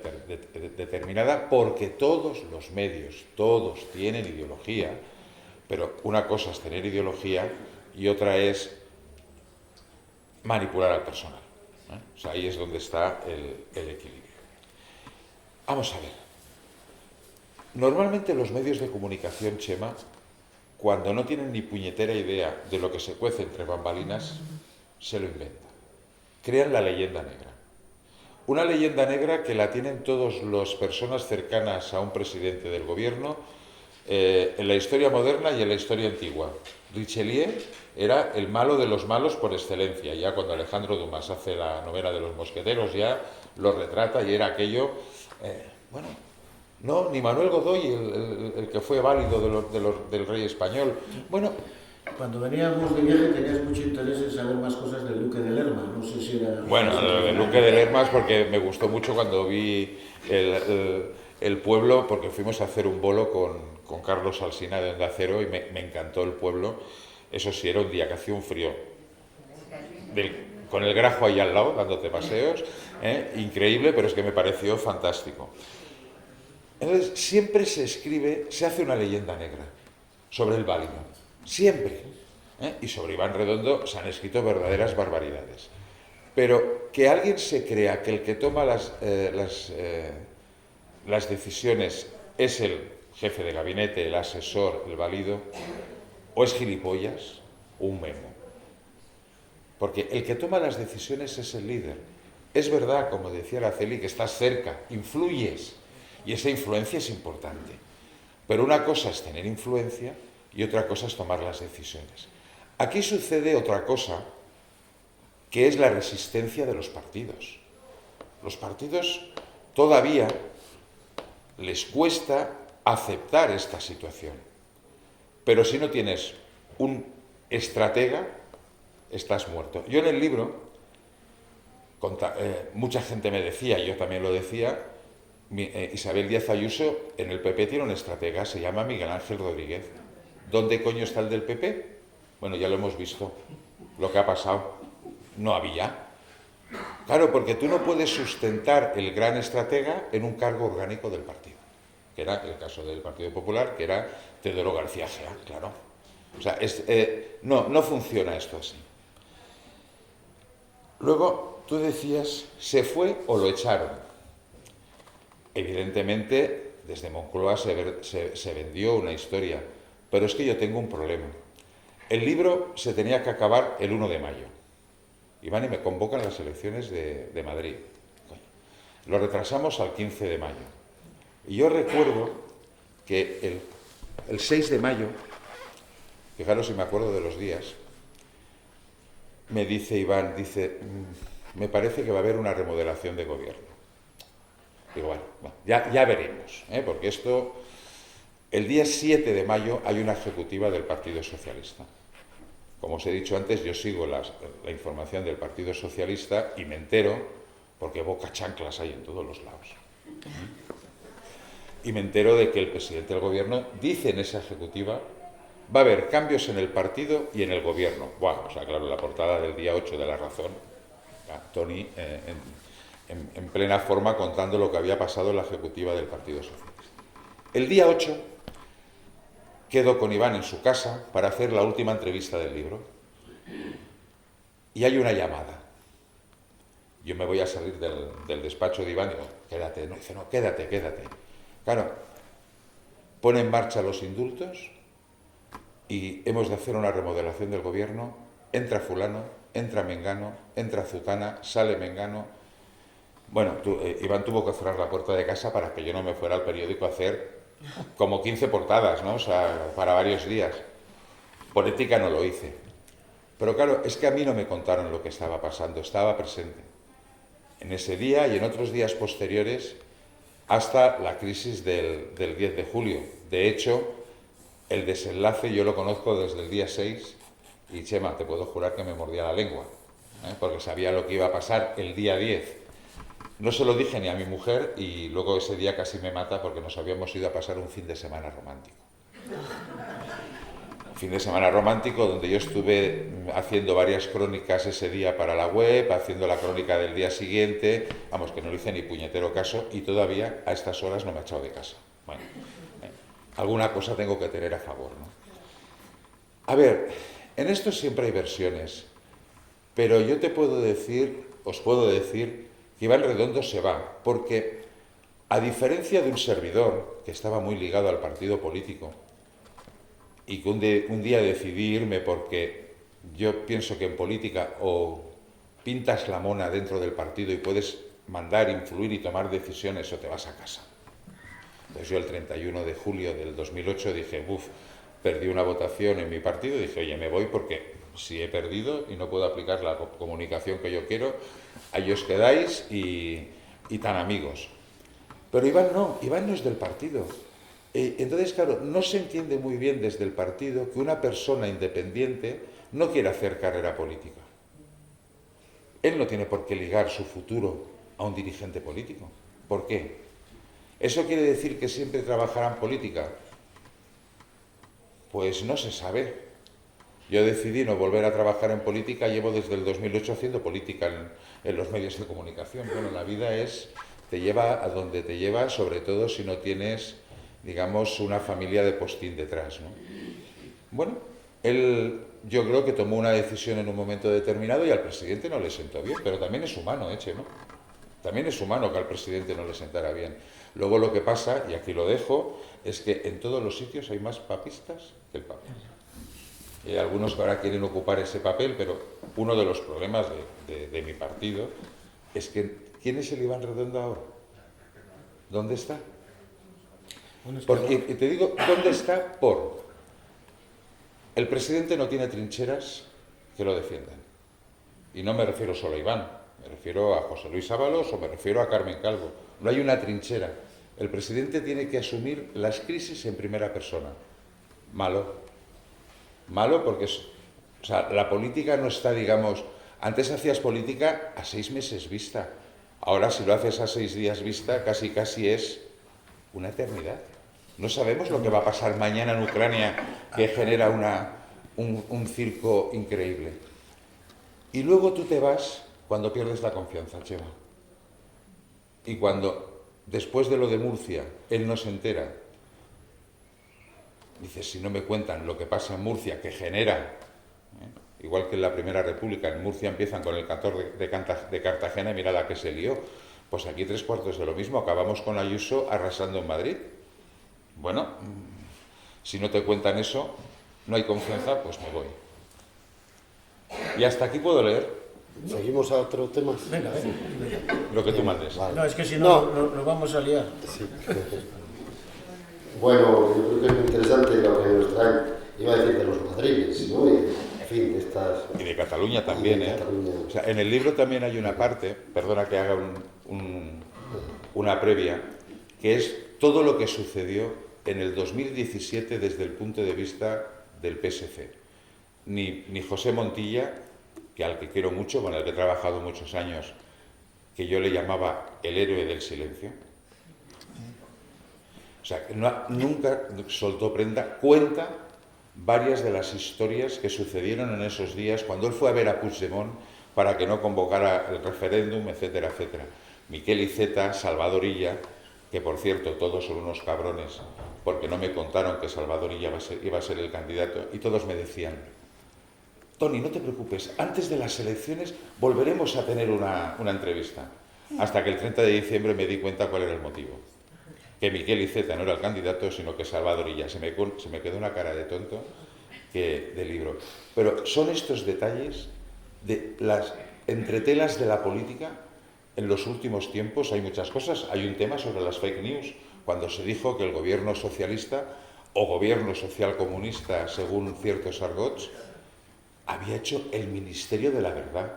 [SPEAKER 3] determinada, porque todos los medios, todos tienen ideología, pero una cosa es tener ideología y otra es manipular al personal. O sea, ahí es donde está el equilibrio. Vamos a ver. Normalmente los medios de comunicación, Chema, cuando no tienen ni puñetera idea de lo que se cuece entre bambalinas, se lo inventan. Crean la leyenda negra. Una leyenda negra que la tienen todas las personas cercanas a un presidente del gobierno en la historia moderna y en la historia antigua. Richelieu era el malo de los malos por excelencia. Ya cuando Alejandro Dumas hace la novela de los mosqueteros ya lo retrata y era aquello... bueno, no, ni Manuel Godoy, el que fue válido del rey español. Bueno...
[SPEAKER 2] Cuando veníamos de viaje tenías mucho interés en saber más cosas del Duque de Lerma, no sé si era...
[SPEAKER 3] Bueno, el Duque de Lerma es porque me gustó mucho cuando vi el pueblo, porque fuimos a hacer un bolo con Carlos Alsina de Onda Cero y me encantó el pueblo. Eso sí, era un día que hacía un frío, con el Grajo ahí al lado, dándote paseos, increíble, pero es que me pareció fantástico. Entonces, siempre se hace una leyenda negra sobre el válido. Siempre. Y sobre Iván Redondo se han escrito verdaderas barbaridades. Pero que alguien se crea que el que toma las decisiones es el jefe de gabinete, el asesor, el válido, o es gilipollas o un memo. Porque el que toma las decisiones es el líder. Es verdad, como decía Araceli, que estás cerca, influyes, y esa influencia es importante. Pero una cosa es tener influencia y otra cosa es tomar las decisiones. Aquí sucede otra cosa, que es la resistencia de los partidos. Los partidos todavía les cuesta aceptar esta situación. Pero si no tienes un estratega, estás muerto. Yo en el libro, mucha gente me decía, y yo también lo decía, Isabel Díaz Ayuso en el PP tiene un estratega, se llama Miguel Ángel Rodríguez. ¿Dónde coño está el del PP? Bueno, ya lo hemos visto, lo que ha pasado. No había. Claro, porque tú no puedes sustentar el gran estratega en un cargo orgánico del partido. que era el caso del Partido Popular, que era Teodoro García Gea, claro. O sea, no funciona esto así. Luego, tú decías, ¿se fue o lo echaron? Evidentemente, desde Moncloa se vendió una historia, pero es que yo tengo un problema. El libro se tenía que acabar el 1 de mayo. Y van y me convocan las elecciones de Madrid. Lo retrasamos al 15 de mayo. Y yo recuerdo que el 6 de mayo, fijaros si me acuerdo de los días, me dice Iván, me parece que va a haber una remodelación de gobierno. Digo, bueno, ya veremos, porque esto, el día 7 de mayo hay una ejecutiva del Partido Socialista. Como os he dicho antes, yo sigo la información del Partido Socialista y me entero, porque boca chanclas hay en todos los lados. Y me entero de que el presidente del gobierno dice en esa ejecutiva: va a haber cambios en el partido y en el gobierno. Bueno, o sea, claro, la portada del día 8 de La Razón, Tony en plena forma contando lo que había pasado en la ejecutiva del Partido Socialista. El día 8 quedo con Iván en su casa para hacer la última entrevista del libro y hay una llamada. Yo me voy a salir del despacho de Iván y digo, quédate. No, dice, no, quédate. Claro, pone en marcha los indultos y hemos de hacer una remodelación del gobierno. Entra fulano, entra mengano, entra zutana, sale mengano. Bueno, Iván tuvo que cerrar la puerta de casa para que yo no me fuera al periódico a hacer como 15 portadas, ¿no? O sea, para varios días. Por ética no lo hice. Pero claro, es que a mí no me contaron lo que estaba pasando, estaba presente. En ese día y en otros días posteriores, hasta la crisis del 10 de julio. De hecho, el desenlace yo lo conozco desde el día 6 y, Chema, te puedo jurar que me mordía la lengua, porque sabía lo que iba a pasar el día 10. No se lo dije ni a mi mujer y luego ese día casi me mata porque nos habíamos ido a pasar un fin de semana romántico. Un fin de semana romántico donde yo estuve haciendo varias crónicas ese día para la web, haciendo la crónica del día siguiente, vamos, que no le hice ni puñetero caso y todavía a estas horas no me ha echado de casa. Bueno, alguna cosa tengo que tener a favor, ¿no? A ver, en esto siempre hay versiones, pero yo os puedo decir que Iván Redondo se va, porque a diferencia de un servidor que estaba muy ligado al partido político y que un día decidí irme porque yo pienso que en política o pintas la mona dentro del partido y puedes mandar, influir y tomar decisiones o te vas a casa. Entonces yo el 31 de julio del 2008 dije, perdí una votación en mi partido, dije, oye, me voy porque si he perdido y no puedo aplicar la comunicación que yo quiero, ahí os quedáis y tan amigos. Pero Iván no es del partido. Entonces, claro, no se entiende muy bien desde el partido que una persona independiente no quiere hacer carrera política. Él no tiene por qué ligar su futuro a un dirigente político. ¿Por qué? ¿Eso quiere decir que siempre trabajará en política? Pues no se sabe. Yo decidí no volver a trabajar en política, llevo desde el 2008 haciendo política en los medios de comunicación. Bueno, la vida te lleva a donde te lleva, sobre todo si no tienes, digamos, una familia de postín detrás, ¿no? Bueno, él yo creo que tomó una decisión en un momento determinado y al presidente no le sentó bien, pero también es humano, ¿no? También es humano que al presidente no le sentara bien. Luego lo que pasa, y aquí lo dejo, es que en todos los sitios hay más papistas que el Papa. Hay algunos que ahora quieren ocupar ese papel, pero uno de los problemas de mi partido es que ¿quién es el Iván Redondo ahora? ¿Dónde está? Porque te digo, ¿dónde está? El presidente no tiene trincheras que lo defiendan. Y no me refiero solo a Iván, me refiero a José Luis Ábalos o me refiero a Carmen Calvo. No hay una trinchera. El presidente tiene que asumir las crisis en primera persona. Malo porque la política no está, digamos, antes hacías política a 6 meses vista. Ahora si lo haces a 6 días vista, casi es una eternidad. No sabemos lo que va a pasar mañana en Ucrania, que genera un circo increíble. Y luego tú te vas cuando pierdes la confianza, Chema. Y cuando después de lo de Murcia, él no se entera. Dice, si no me cuentan lo que pasa en Murcia, que genera, igual que en la Primera República, en Murcia empiezan con el cantor de Cartagena y mira la que se lió. Pues aquí 3/4 de lo mismo, acabamos con Ayuso arrasando en Madrid. Bueno, si no te cuentan eso, no hay confianza, pues me voy. Y hasta aquí puedo leer.
[SPEAKER 1] ¿Seguimos a otro tema?
[SPEAKER 2] Venga, venga.
[SPEAKER 3] Lo que tú mandes.
[SPEAKER 1] Vale.
[SPEAKER 2] No, es que si no, nos vamos a liar.
[SPEAKER 1] Sí. Bueno, yo creo que es muy interesante lo que nos traen, iba a decir, de los madriles, ¿no? Y, en fin, de estas...
[SPEAKER 3] Y de Cataluña también,
[SPEAKER 1] Y de Cataluña.
[SPEAKER 3] O sea, en el libro también hay una parte, perdona que haga una previa, que es todo lo que sucedió en el 2017 desde el punto de vista del PSC. Ni José Montilla, que al que quiero mucho, con el que he trabajado muchos años, que yo le llamaba el héroe del silencio. O sea, que nunca soltó prenda, cuenta varias de las historias que sucedieron en esos días cuando él fue a ver a Puigdemont para que no convocara el referéndum, etcétera, etcétera. Miquel Iceta, Salvador Illa, que por cierto todos son unos cabrones, porque no me contaron que Salvador Illa iba a ser el candidato, y todos me decían, Toni, no te preocupes, antes de las elecciones volveremos a tener una entrevista. Hasta que el 30 de diciembre me di cuenta cuál era el motivo. Que Miquel Iceta no era el candidato, sino que Salvador Illa. Se me quedó una cara de tonto del libro. Pero son estos detalles de las entretelas de la política. En los últimos tiempos hay muchas cosas. Hay un tema sobre las fake news, cuando se dijo que el gobierno socialista o gobierno socialcomunista, según ciertos argots, había hecho el Ministerio de la Verdad.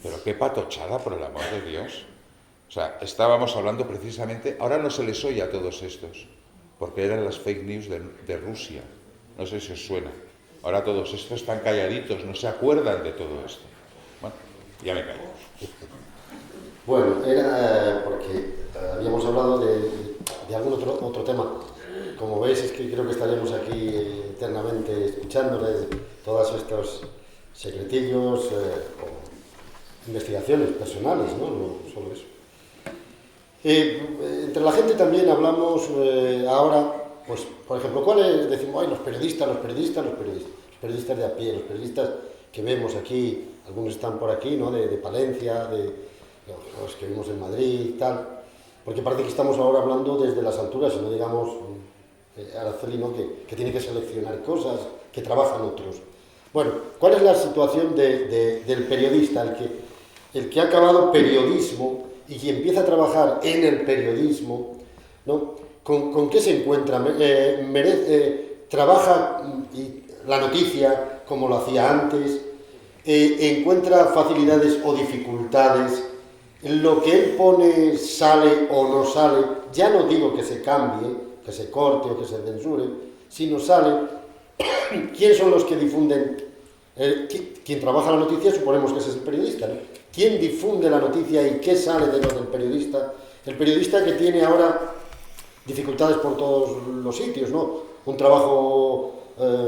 [SPEAKER 3] Pero qué patochada, por el amor de Dios. O sea, estábamos hablando precisamente, ahora no se les oye a todos estos, porque eran las fake news de Rusia. No sé si os suena. Ahora todos estos están calladitos, no se acuerdan de todo esto. Bueno, ya me callo.
[SPEAKER 1] Bueno, era porque habíamos hablado de algún otro tema. Como veis, es que creo que estaríamos aquí eternamente escuchándoles todos estos secretillos o investigaciones personales, ¿no? No solo eso. Entre la gente también hablamos ahora, pues, por ejemplo, ¿cuáles decimos? Ay, los periodistas de a pie, los periodistas que vemos aquí, algunos están por aquí, ¿no? De Palencia, de los que vimos en Madrid y tal, porque parece que estamos ahora hablando desde las alturas, y no digamos Araceli, ¿no? Que tiene que seleccionar cosas, que trabajan otros. Bueno, ¿cuál es la situación del periodista, el que ha acabado periodismo y que empieza a trabajar en el periodismo, ¿no? ¿Con qué se encuentra? ¿Trabaja la noticia como lo hacía antes? ¿Encuentra facilidades o dificultades? ¿Lo que él pone sale o no sale? Ya no digo que se cambie, que se corte o que se censure, sino sale. ¿Quién son los que difunden? Quien trabaja la noticia, suponemos que ese es el periodista, ¿no? ¿Quién difunde la noticia y qué sale de lo del periodista? El periodista que tiene ahora dificultades por todos los sitios, ¿no? Un trabajo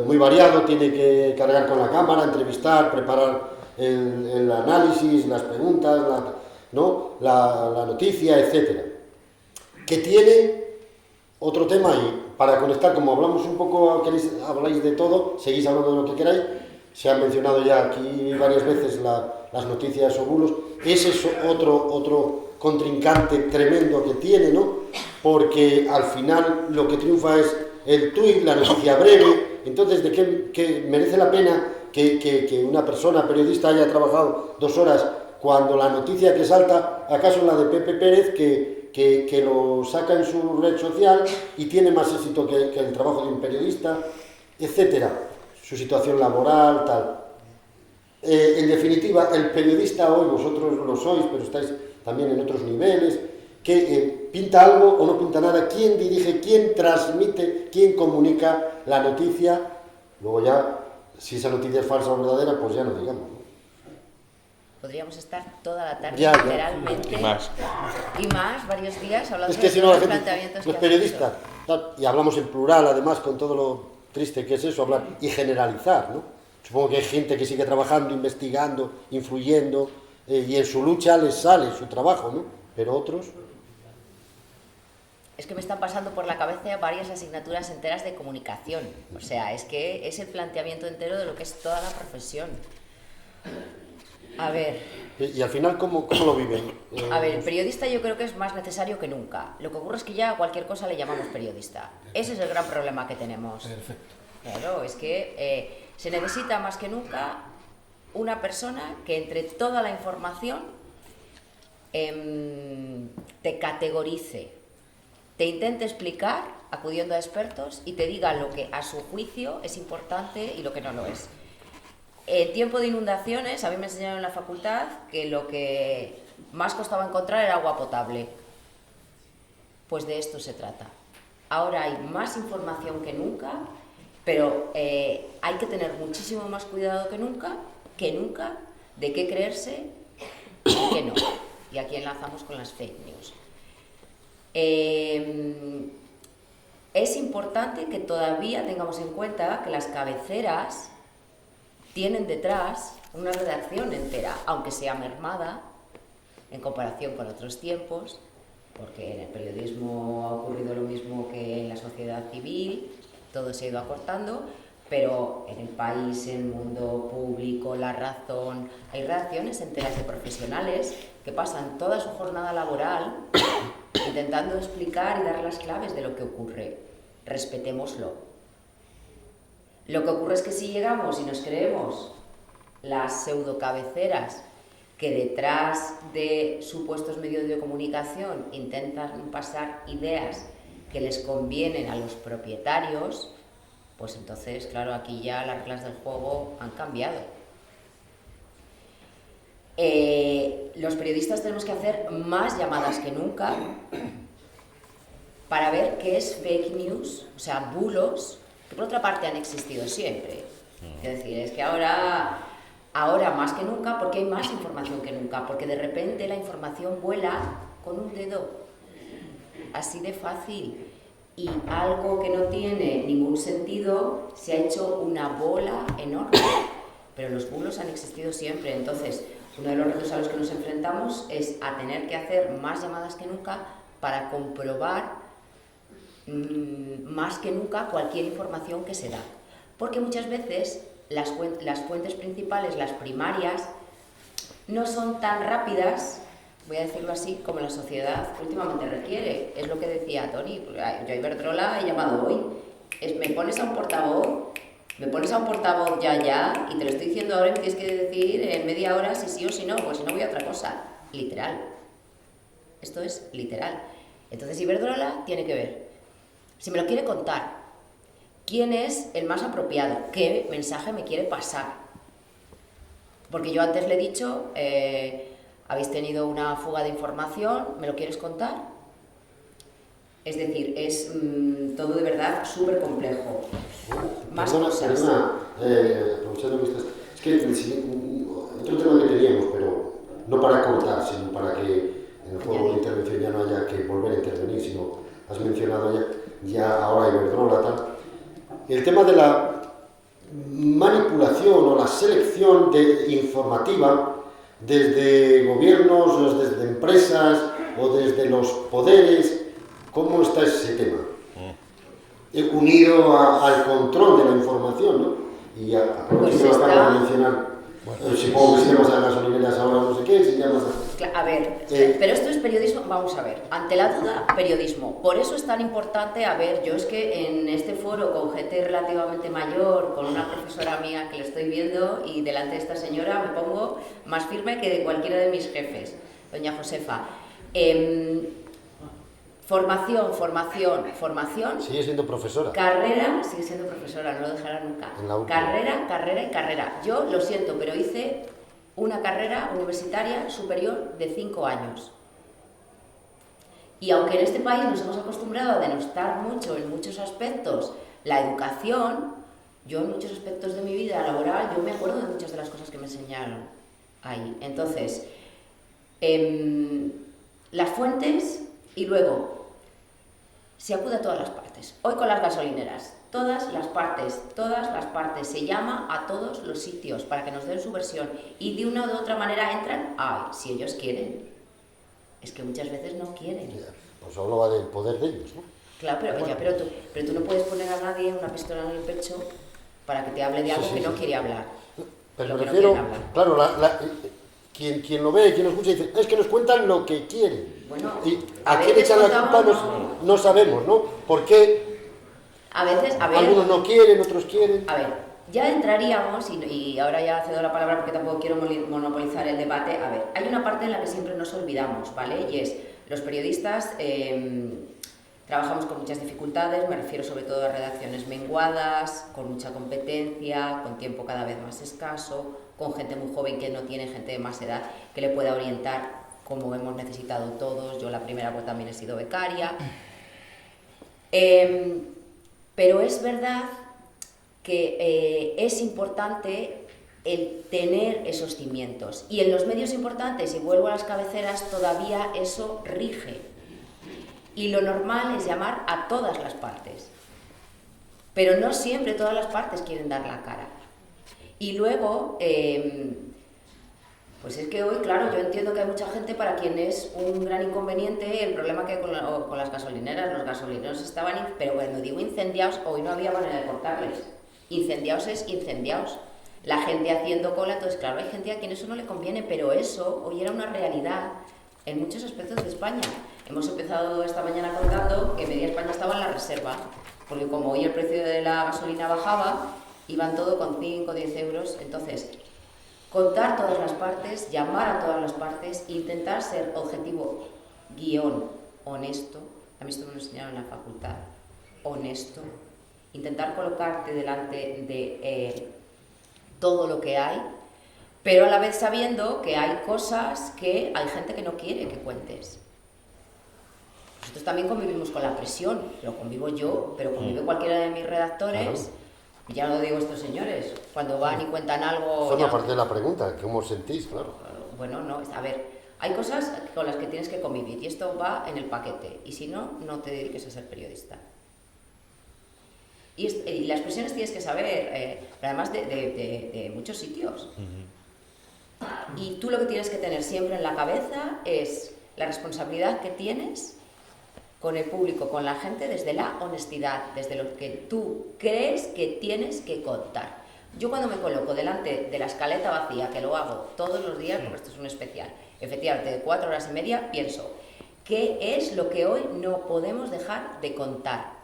[SPEAKER 1] muy variado, tiene que cargar con la cámara, entrevistar, preparar el análisis, las preguntas, ¿no? la noticia, etc. Que tiene otro tema ahí, para conectar, como hablamos un poco, habláis de todo, seguís hablando de lo que queráis. Se han mencionado ya aquí varias veces las noticias o bulos. Ese es otro contrincante tremendo que tiene, ¿no? Porque al final lo que triunfa es el tuit, la noticia breve. Entonces, ¿de qué merece la pena que una persona periodista haya trabajado 2 horas cuando la noticia que salta, acaso la de Pepe Pérez, que lo saca en su red social y tiene más éxito que el trabajo de un periodista, etcétera? Su situación laboral, tal. En definitiva, el periodista hoy, vosotros lo sois, pero estáis también en otros niveles, que pinta algo o no pinta nada, quién dirige, quién transmite, quién comunica la noticia. Luego ya, si esa noticia es falsa o verdadera, pues ya no digamos, ¿no?
[SPEAKER 4] Podríamos estar toda la tarde,
[SPEAKER 1] Ya.
[SPEAKER 4] literalmente, y más, varios días, hablando
[SPEAKER 1] Es que
[SPEAKER 4] de
[SPEAKER 1] si
[SPEAKER 4] todos
[SPEAKER 1] no, la
[SPEAKER 4] los
[SPEAKER 1] gente,
[SPEAKER 4] planteamientos
[SPEAKER 1] los
[SPEAKER 4] que
[SPEAKER 1] periodistas,
[SPEAKER 4] has
[SPEAKER 1] tal, y hablamos en plural, además, con todo lo triste que es eso, hablar y generalizar, ¿no? Supongo que hay gente que sigue trabajando, investigando, influyendo, y en su lucha les sale su trabajo, ¿no? Pero otros...
[SPEAKER 4] es que me están pasando por la cabeza varias asignaturas enteras de comunicación. O sea, es que es el planteamiento entero de lo que es toda la profesión. A ver...
[SPEAKER 1] Y al final, ¿cómo lo viven?
[SPEAKER 4] A ver, el periodista yo creo que es más necesario que nunca. Lo que ocurre es que ya a cualquier cosa le llamamos periodista. Ese es el gran problema que tenemos.
[SPEAKER 2] Perfecto.
[SPEAKER 4] Claro, es que se necesita más que nunca una persona que entre toda la información te categorice, te intente explicar acudiendo a expertos y te diga lo que a su juicio es importante y lo que no lo es. En tiempo de inundaciones, a mí me enseñaron en la facultad que lo que más costaba encontrar era agua potable. Pues de esto se trata. Ahora hay más información que nunca, pero hay que tener muchísimo más cuidado que nunca, de qué creerse y qué no. Y aquí enlazamos con las fake news. Es importante que todavía tengamos en cuenta que las cabeceras tienen detrás una redacción entera, aunque sea mermada en comparación con otros tiempos, porque en el periodismo ha ocurrido lo mismo que en la sociedad civil, todo se ha ido acortando, pero en El País, en El Mundo Público, La Razón, hay redacciones enteras de profesionales que pasan toda su jornada laboral intentando explicar y dar las claves de lo que ocurre. Respetémoslo. Lo que ocurre es que si llegamos y nos creemos las pseudocabeceras que detrás de supuestos medios de comunicación intentan pasar ideas que les convienen a los propietarios, pues entonces, claro, aquí ya las reglas del juego han cambiado. Los periodistas tenemos que hacer más llamadas que nunca para ver qué es fake news, o sea, bulos, que por otra parte han existido siempre. Es decir, es que ahora más que nunca, porque hay más información que nunca, porque de repente la información vuela con un dedo, así de fácil, y algo que no tiene ningún sentido se ha hecho una bola enorme, pero los bulos han existido siempre. Entonces, uno de los retos a los que nos enfrentamos es a tener que hacer más llamadas que nunca para comprobar más que nunca cualquier información que se da, porque muchas veces las fuentes principales, las primarias, no son tan rápidas, voy a decirlo así, como la sociedad últimamente requiere. Es lo que decía Toni, yo a Iberdrola he llamado hoy, me pones a un portavoz ya, y te lo estoy diciendo ahora y me tienes que decir en media hora si sí o si no, pues si no voy a otra cosa, literal. Esto es literal. Entonces Iberdrola tiene que ver, si me lo quiere contar, quién es el más apropiado, qué mensaje me quiere pasar. Porque yo antes le he dicho, habéis tenido una fuga de información, ¿me lo quieres contar? Es decir, es todo de verdad súper complejo. Más cosas.
[SPEAKER 1] Aprovechando que estás... Es que otro tema que teníamos, pero no para cortar, sino para que en el juego de intervención ya no haya que volver a intervenir, sino has mencionado ya ahora Iberdrola, tal. El tema de la manipulación o la selección informativa desde gobiernos, desde empresas o desde los poderes, ¿cómo está ese tema? Unido al control de la información, ¿no? Y aprovecho que lo acabo de mencionar. Supongo que si llamas a las gasolineras ahora no sé qué, si llamas a...
[SPEAKER 4] A ver, pero esto es periodismo, vamos a ver, ante la duda, periodismo. Por eso es tan importante, a ver, yo es que en este foro con gente relativamente mayor, con una profesora mía que le estoy viendo y delante de esta señora me pongo más firme que de cualquiera de mis jefes, doña Josefa. Formación.
[SPEAKER 1] Sigue siendo profesora.
[SPEAKER 4] Carrera, sigue siendo profesora, no lo dejará nunca. Carrera. Yo lo siento, pero hice una carrera universitaria superior de 5 años. Y aunque en este país nos hemos acostumbrado a denostar mucho en muchos aspectos la educación, yo en muchos aspectos de mi vida laboral, yo me acuerdo de muchas de las cosas que me enseñaron ahí. Entonces, las fuentes y luego se acude a todas las partes. Hoy con las gasolineras, todas las partes, se llama a todos los sitios para que nos den su versión y de una u otra manera entran, si ellos quieren. Es que muchas veces no quieren.
[SPEAKER 1] Pues hablaba del poder de ellos, ¿no?
[SPEAKER 4] Claro, pero tú no puedes poner a nadie una pistola en el pecho para que te hable de algo que no quiere hablar.
[SPEAKER 1] Pero me refiero, claro, quien lo ve, quien lo escucha, dice, es que nos cuentan lo que quieren.
[SPEAKER 4] Bueno,
[SPEAKER 1] y a quién echan la culpa no sabemos, ¿no? ¿Por qué
[SPEAKER 4] a veces,
[SPEAKER 1] algunos no quieren, otros quieren?
[SPEAKER 4] A ver, ya entraríamos, y ahora ya cedo la palabra porque tampoco quiero monopolizar el debate. A ver, hay una parte en la que siempre nos olvidamos, ¿vale? Y es, los periodistas trabajamos con muchas dificultades, me refiero sobre todo a redacciones menguadas, con mucha competencia, con tiempo cada vez más escaso, con gente muy joven que no tiene gente de más edad que le pueda orientar como hemos necesitado todos. Yo la primera pues también he sido becaria. Pero es verdad que es importante el tener esos cimientos. Y en los medios importantes, y vuelvo a las cabeceras, todavía eso rige. Y lo normal es llamar a todas las partes. Pero no siempre todas las partes quieren dar la cara. Y luego, pues es que hoy, claro, yo entiendo que hay mucha gente para quien es un gran inconveniente el problema que hay con las gasolineras. Los gasolineros estaban, pero cuando digo incendiados, hoy no había manera de cortarles. Incendiados es incendiados. La gente haciendo cola, entonces claro, hay gente a quien eso no le conviene, pero eso hoy era una realidad en muchos aspectos de España. Hemos empezado esta mañana contando que media España estaba en la reserva, porque como hoy el precio de la gasolina bajaba, iban todo con 5 o 10 euros. Entonces, contar todas las partes, llamar a todas las partes, intentar ser objetivo, guión, honesto. A mí esto me lo enseñaron en la facultad. Honesto. Intentar colocarte delante de todo lo que hay, pero a la vez sabiendo que hay cosas que hay gente que no quiere que cuentes. Nosotros también convivimos con la presión, lo convivo yo, pero convive cualquiera de mis redactores. Claro. Y ya no lo digo estos señores, cuando van y cuentan algo...
[SPEAKER 1] Forma parte de la pregunta, ¿cómo os sentís? Claro.
[SPEAKER 4] Bueno, no, a ver, hay cosas con las que tienes que convivir y esto va en el paquete, y si no, no te dediques a ser periodista. Y las presiones tienes que saber, además de muchos sitios. Y tú lo que tienes que tener siempre en la cabeza es la responsabilidad que tienes con el público, con la gente, desde la honestidad, desde lo que tú crees que tienes que contar. Yo cuando me coloco delante de la escaleta vacía, que lo hago todos los días, porque esto es un especial, efectivamente de 4 horas y media, pienso, ¿qué es lo que hoy no podemos dejar de contar?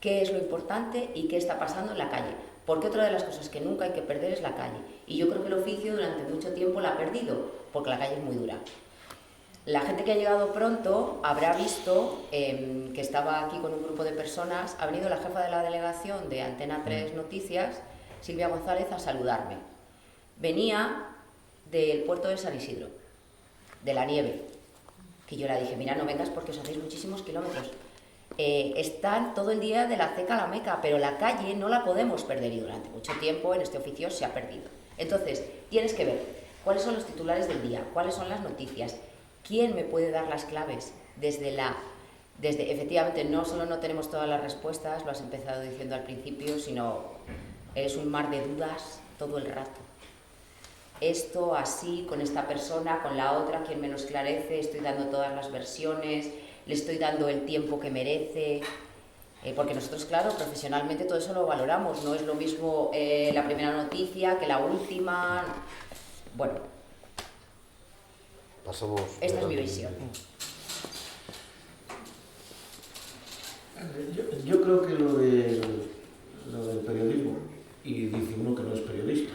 [SPEAKER 4] ¿Qué es lo importante y qué está pasando en la calle? Porque otra de las cosas que nunca hay que perder es la calle. Y yo creo que el oficio durante mucho tiempo la ha perdido, porque la calle es muy dura. La gente que ha llegado pronto habrá visto que estaba aquí con un grupo de personas. Ha venido la jefa de la delegación de Antena 3 Noticias, Silvia González, a saludarme. Venía del puerto de San Isidro, de la nieve, que yo le dije, mira, no vengas porque os hacéis muchísimos kilómetros. Están todo el día de la ceca a la meca, pero la calle no la podemos perder y durante mucho tiempo en este oficio se ha perdido. Entonces, tienes que ver cuáles son los titulares del día, cuáles son las noticias, quién me puede dar las claves desde efectivamente, no solo no tenemos todas las respuestas, lo has empezado diciendo al principio, sino es un mar de dudas todo el rato. Esto así, con esta persona, con la otra, ¿quién me lo esclarece? Estoy dando todas las versiones, le estoy dando el tiempo que merece, porque nosotros, claro, profesionalmente todo eso lo valoramos, no es lo mismo la primera noticia que la última. Bueno,
[SPEAKER 1] pasamos.
[SPEAKER 4] Esta es mi visión.
[SPEAKER 2] Yo creo que lo del periodismo, y dice uno que no es periodista.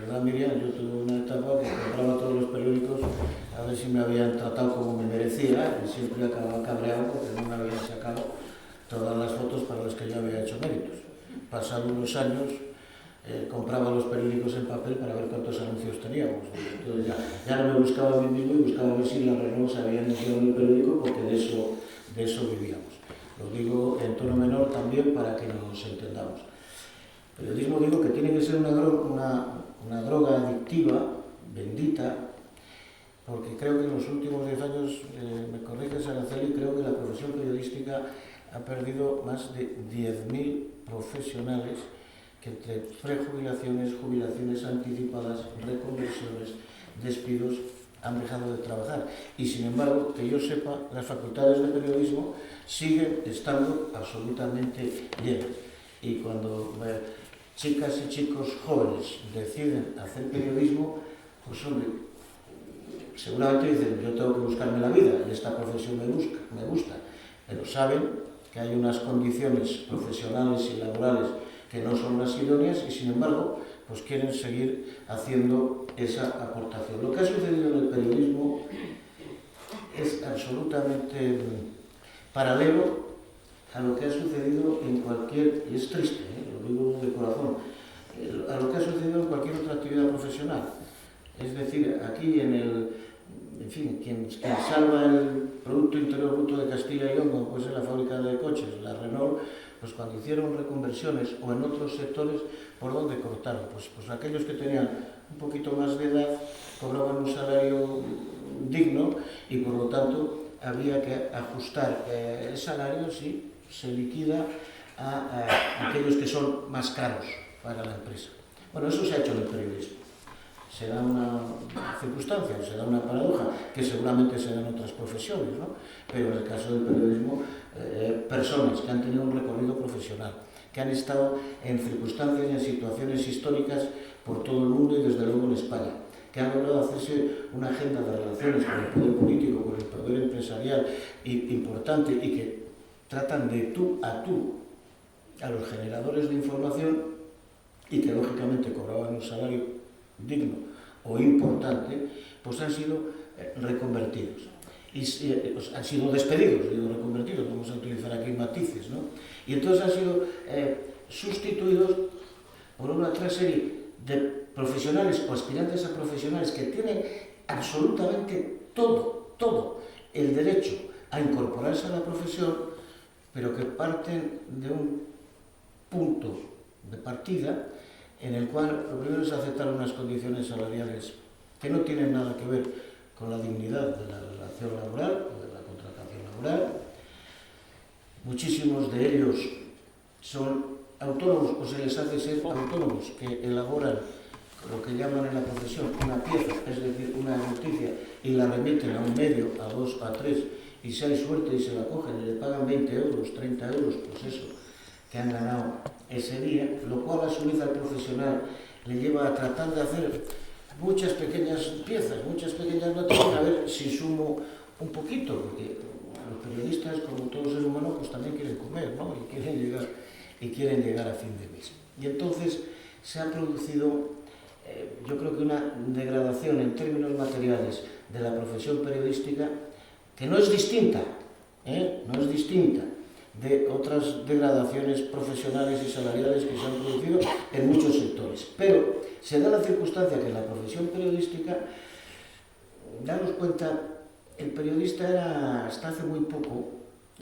[SPEAKER 2] ¿Verdad, Miriam? Yo tuve una etapa que compraba todos los periódicos a ver si me habían tratado como me merecía y siempre acababa cabreado porque no me habían sacado todas las fotos para las que yo había hecho méritos. Pasados unos años compraba los periódicos en papel para ver cuántos anuncios teníamos. Entonces ya no me buscaba a mí mismo y buscaba a ver si la Renault se había anunciado en el periódico, porque de eso vivíamos. Lo digo en tono menor también para que nos entendamos. El periodismo, digo, que tiene que ser una droga adictiva, bendita, porque creo que en los últimos 10 años, me corriges, Araceli, creo que la profesión periodística ha perdido más de 10.000 profesionales que entre prejubilaciones, jubilaciones anticipadas, reconversiones, despidos, han dejado de trabajar. Y sin embargo, que yo sepa, las facultades de periodismo siguen estando absolutamente llenas. Y cuando chicas y chicos jóvenes deciden hacer periodismo, pues hombre, seguramente dicen, yo tengo que buscarme la vida y esta profesión me gusta, pero saben que hay unas condiciones profesionales y laborales que no son las idóneas y sin embargo pues quieren seguir haciendo esa aportación. Lo que ha sucedido en el periodismo es absolutamente paralelo a lo que ha sucedido en cualquier, y es triste, lo digo de corazón, a lo que ha sucedido en cualquier otra actividad profesional. Es decir, aquí en fin, quien salva el Producto Interior Bruto de Castilla y León, como puede ser la fábrica de coches, la Renault, pues cuando hicieron reconversiones o en otros sectores, ¿por dónde cortaron? Pues aquellos que tenían un poquito más de edad cobraban un salario digno y por lo tanto había que ajustar el salario si se liquida a aquellos que son más caros para la empresa. Bueno, eso se ha hecho en el periodismo. Se da una circunstancia, se da una paradoja, que seguramente se da en otras profesiones, ¿no? Pero en el caso del periodismo, personas que han tenido un recorrido profesional, que han estado en circunstancias y en situaciones históricas por todo el mundo y desde luego en España, que han logrado hacerse una agenda de relaciones con el poder político, con el poder empresarial importante y que tratan de tú a los generadores de información y que lógicamente cobraban un salario digno o importante, pues han sido reconvertidos. Y han sido despedidos, digo reconvertidos, vamos a utilizar aquí matices, ¿no? Y entonces han sido sustituidos por una otra serie de profesionales o aspirantes a profesionales que tienen absolutamente todo el derecho a incorporarse a la profesión, pero que parten de un punto de partida en el cual lo primero es aceptar unas condiciones salariales que no tienen nada que ver con la dignidad de la relación laboral o de la contratación laboral. Muchísimos de ellos son autónomos o se les hace ser autónomos, que elaboran lo que llaman en la profesión una pieza, es decir, una noticia, y la remiten a un medio, a dos, a tres, y si hay suerte y se la cogen y le pagan 20 euros, 30 euros, pues eso, que han ganado ese día, lo cual a su vez al profesional le lleva a tratar de hacer muchas pequeñas piezas, muchas pequeñas noticias, a ver si sumo un poquito, porque los periodistas, como todo ser humano, pues también quieren comer, ¿no? Y quieren llegar a fin de mes. Y entonces se ha producido, yo creo que una degradación en términos materiales de la profesión periodística que no es distinta, no es distinta de otras degradaciones profesionales y salariales que se han producido en muchos sectores. Pero se da la circunstancia que en la profesión periodística, daros cuenta, el periodista era hasta hace muy poco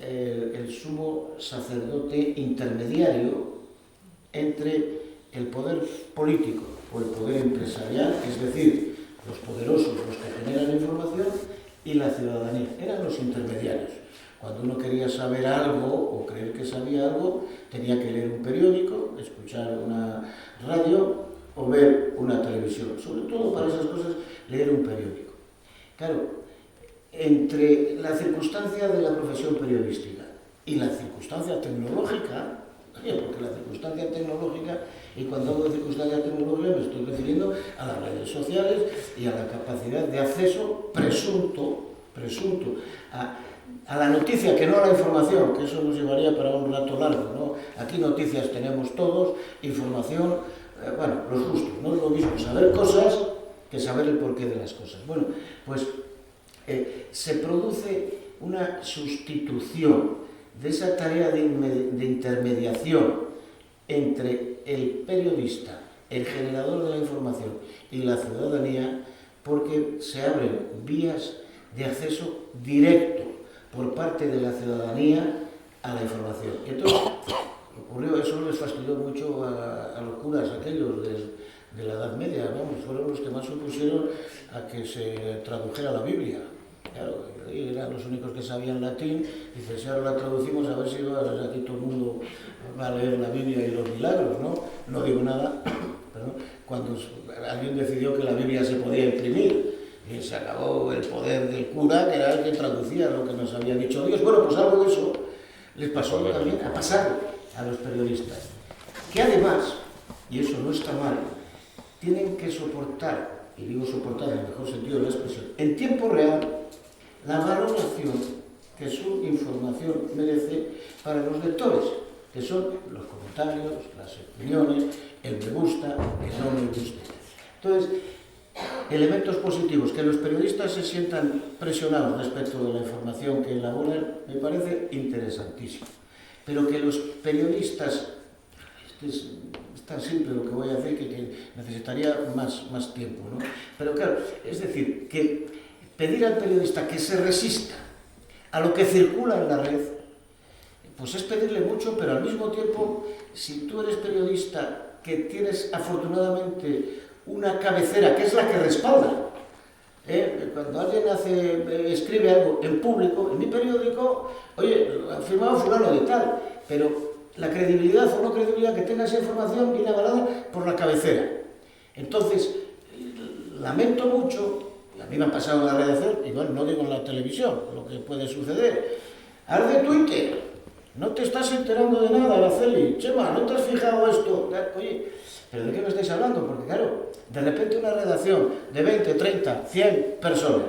[SPEAKER 2] el sumo sacerdote intermediario entre el poder político o el poder empresarial, es decir, los poderosos, los que generan información, y la ciudadanía. Eran los intermediarios. Cuando uno quería saber algo o creer que sabía algo, tenía que leer un periódico, escuchar una radio o ver una televisión. Sobre todo para esas cosas, leer un periódico. Claro, entre la circunstancia de la profesión periodística y la circunstancia tecnológica, porque la circunstancia tecnológica, y cuando hablo de circunstancia tecnológica me estoy refiriendo a las redes sociales y a la capacidad de acceso presunto a la noticia, que no a la información, que eso nos llevaría para un rato largo, ¿no? Aquí noticias tenemos todos, información, bueno, los justos, no es lo mismo saber cosas que saber el porqué de las cosas. Bueno, pues se produce una sustitución de esa tarea de intermediación entre el periodista, el generador de la información y la ciudadanía, porque se abren vías de acceso directo por parte de la ciudadanía a la información. Y entonces ocurrió, eso les fastidió mucho a los curas aquellos de la Edad Media, vamos, fueron los que más se opusieron a que se tradujera la Biblia. Claro, eran los únicos que sabían latín, y si ahora la traducimos, a ver si aquí todo el mundo va a leer la Biblia y los milagros, ¿no? No digo nada, pero cuando alguien decidió que la Biblia se podía imprimir, y se acabó el poder del cura, que era el que traducía lo que nos había dicho Dios. Bueno, pues algo de eso les pasó también, ha pasado a los periodistas, que además, y eso no está mal, tienen que soportar, y digo soportar en el mejor sentido de la expresión, en tiempo real, la valoración que su información merece para los lectores, que son los comentarios, las opiniones, el me gusta, el no me gusta. Entonces, elementos positivos, que los periodistas se sientan presionados respecto de la información que elaboran, me parece interesantísimo. Pero que los periodistas, es tan simple lo que voy a decir que necesitaría más tiempo, ¿no? Pero claro, es decir, que pedir al periodista que se resista a lo que circula en la red, pues es pedirle mucho, pero al mismo tiempo, si tú eres periodista que tienes afortunadamente una cabecera que es la que respalda, cuando alguien escribe algo en público, en mi periódico, oye, ha firmado fulano de tal, pero la credibilidad o no credibilidad que tenga esa información viene avalada por la cabecera. Entonces, lamento mucho, a mí me ha pasado en la redacción, y bueno, no digo en la televisión, lo que puede suceder, haz de Twitter, no te estás enterando de nada, Araceli, Chema, ¿no te has fijado esto? Oye, ¿pero de qué me estáis hablando? Porque claro, de repente una redacción de 20, 30, 100 personas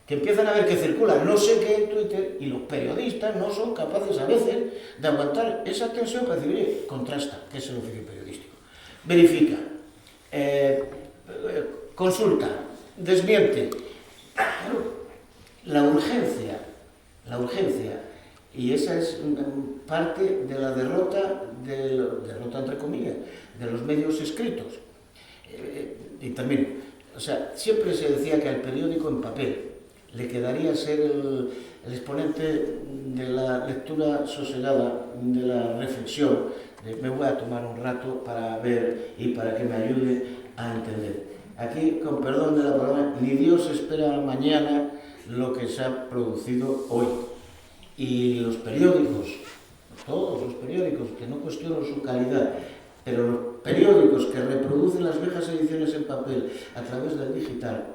[SPEAKER 2] que empiezan a ver que circula no sé qué en Twitter y los periodistas no son capaces a veces de aguantar esa tensión para decir, oye, contrasta, que es el oficio periodístico, verifica, consulta, desmiente. Claro, la urgencia, y esa es parte de la derrota entre comillas, de los medios escritos. Y también, o sea, siempre se decía que al periódico en papel le quedaría ser el exponente de la lectura sosegada, de la reflexión, de me voy a tomar un rato para ver y para que me ayude a entender. Aquí, con perdón de la palabra, ni Dios espera mañana lo que se ha producido hoy. Y los periódicos, todos los periódicos, que no cuestiono su calidad, pero los periódicos que reproducen las viejas ediciones en papel a través del digital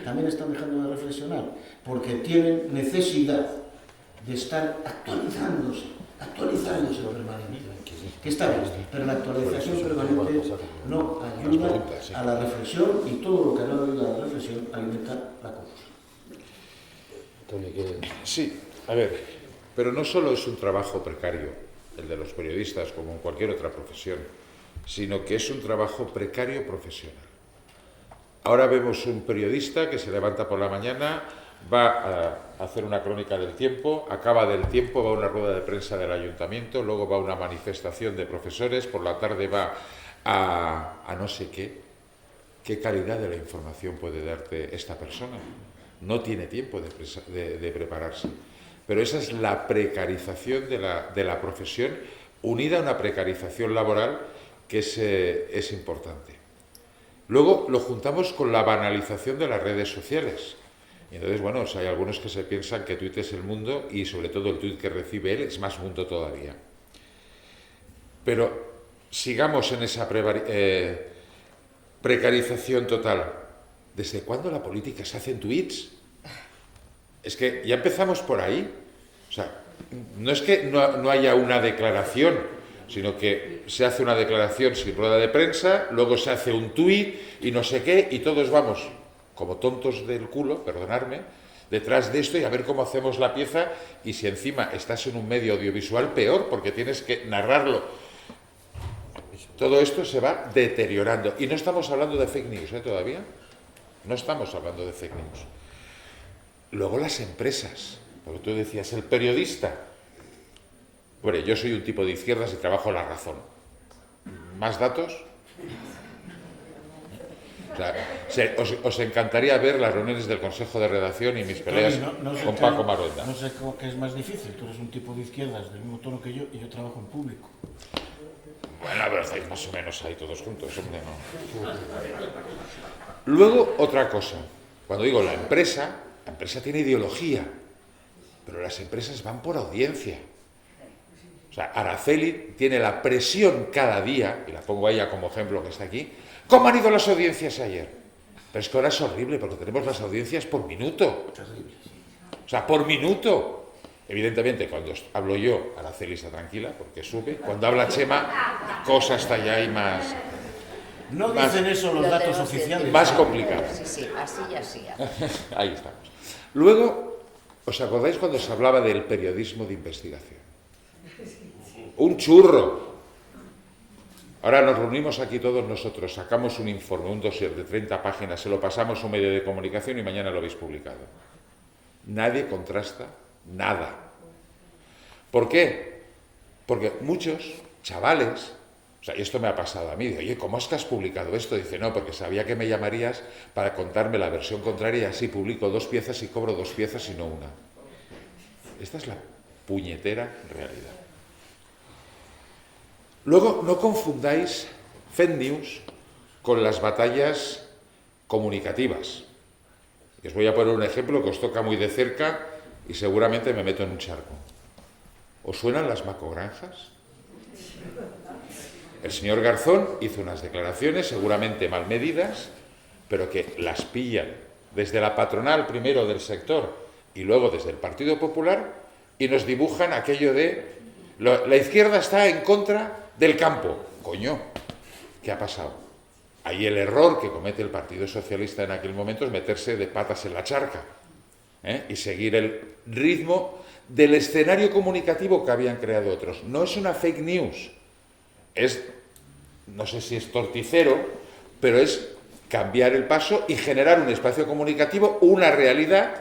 [SPEAKER 2] también están dejando de reflexionar, porque tienen necesidad de estar actualizándose permanentemente. Que está bien, pero la actualización permanente no ayuda a la reflexión y todo lo que no ayuda a la reflexión alimenta la confusión.
[SPEAKER 3] Sí, a ver, pero no solo es un trabajo precario, el de los periodistas, como en cualquier otra profesión, sino que es un trabajo precario profesional. Ahora vemos un periodista que se levanta por la mañana, va a hacer una crónica del tiempo, acaba del tiempo, va a una rueda de prensa del ayuntamiento, luego va a una manifestación de profesores, por la tarde va a no sé qué. ¿Qué calidad de la información puede darte esta persona? No tiene tiempo de prepararse. Pero esa es la precarización de la profesión, unida a una precarización laboral que es importante. Luego lo juntamos con la banalización de las redes sociales. Y entonces, bueno, hay algunos que se piensan que Twitter es el mundo y sobre todo el tuit que recibe él es más mundo todavía. Pero sigamos en esa precarización total. ¿Desde cuándo la política se hace en tweets? Es que ya empezamos por ahí. O sea, no es que no haya una declaración, sino que se hace una declaración sin rueda de prensa, luego se hace un tuit y no sé qué, y todos vamos como tontos del culo, perdonadme, detrás de esto y a ver cómo hacemos la pieza, y si encima estás en un medio audiovisual, peor, porque tienes que narrarlo. Todo esto se va deteriorando. Y no estamos hablando de fake news, todavía. No estamos hablando de fake news. Luego las empresas, porque tú decías, el periodista. Bueno, yo soy un tipo de izquierdas y trabajo La Razón. ¿Más datos? O sea, os encantaría ver las reuniones del Consejo de Redacción y mis peleas con Paco Maruenda.
[SPEAKER 2] No sé qué es más difícil. Tú eres un tipo de izquierdas del mismo tono que yo y yo trabajo en público.
[SPEAKER 3] Bueno, a ver, estáis más o menos ahí todos juntos, hombre, ¿no? Luego, otra cosa. Cuando digo la empresa tiene ideología, pero las empresas van por audiencia. O sea, Araceli tiene la presión cada día, y la pongo a ella como ejemplo que está aquí. ¿Cómo han ido las audiencias ayer? Pero es que ahora es horrible porque tenemos las audiencias por minuto. O sea, por minuto. Evidentemente, cuando hablo yo, Araceli está tranquila porque sube. Cuando habla Chema, la cosa está ya ahí más...
[SPEAKER 2] No dicen eso los datos oficiales.
[SPEAKER 3] Más complicado.
[SPEAKER 4] Sí, así y así.
[SPEAKER 3] Ahí estamos. Luego, ¿os acordáis cuando se hablaba del periodismo de investigación? Un churro. Ahora nos reunimos aquí todos nosotros, sacamos un informe, un dossier de 30 páginas, se lo pasamos a un medio de comunicación y mañana lo habéis publicado. Nadie contrasta nada. ¿Por qué? Porque muchos chavales, o sea, y esto me ha pasado a mí, de, oye, ¿cómo es que has publicado esto? Dice, no, porque sabía que me llamarías para contarme la versión contraria y así publico 2 piezas y cobro 2 piezas y no una. Esta es la puñetera realidad. Luego, no confundáis fake news con las batallas comunicativas. Os voy a poner un ejemplo que os toca muy de cerca y seguramente me meto en un charco. ¿Os suenan las macogranjas? El señor Garzón hizo unas declaraciones seguramente mal medidas, pero que las pillan desde la patronal primero del sector y luego desde el Partido Popular y nos dibujan aquello de la izquierda está en contra del campo. Coño, ¿qué ha pasado? Ahí el error que comete el Partido Socialista en aquel momento es meterse de patas en la charca y seguir el ritmo del escenario comunicativo que habían creado otros. No es una fake news, es, no sé si es torticero, pero es cambiar el paso y generar un espacio comunicativo, una realidad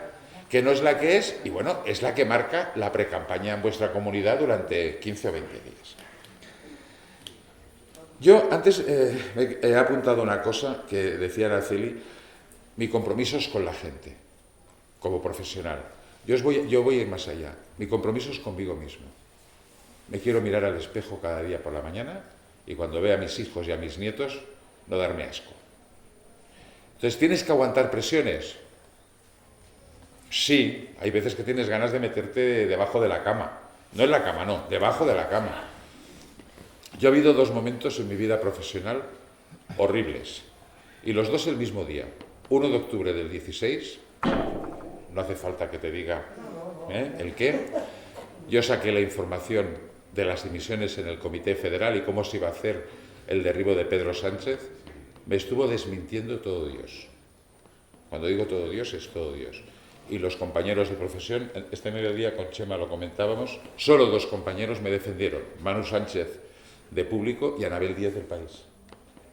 [SPEAKER 3] que no es la que es, y bueno, es la que marca la precampaña en vuestra comunidad durante 15 o 20 días. Yo antes he apuntado una cosa que decía Araceli, mi compromiso es con la gente, como profesional. Yo voy a ir más allá, mi compromiso es conmigo mismo. Me quiero mirar al espejo cada día por la mañana y cuando vea a mis hijos y a mis nietos, no darme asco. Entonces, ¿tienes que aguantar presiones? Sí, hay veces que tienes ganas de meterte debajo de la cama. No en la cama, no, debajo de la cama. Yo he habido 2 momentos en mi vida profesional horribles, y los 2 el mismo día. 1 de octubre del 16, no hace falta que te diga el qué. Yo saqué la información de las dimisiones en el Comité Federal y cómo se iba a hacer el derribo de Pedro Sánchez. Me estuvo desmintiendo todo Dios. Cuando digo todo Dios, es todo Dios. Y los compañeros de profesión, este mediodía con Chema lo comentábamos, solo 2 compañeros me defendieron, Manu Sánchez de Público y Anabel Díez del País.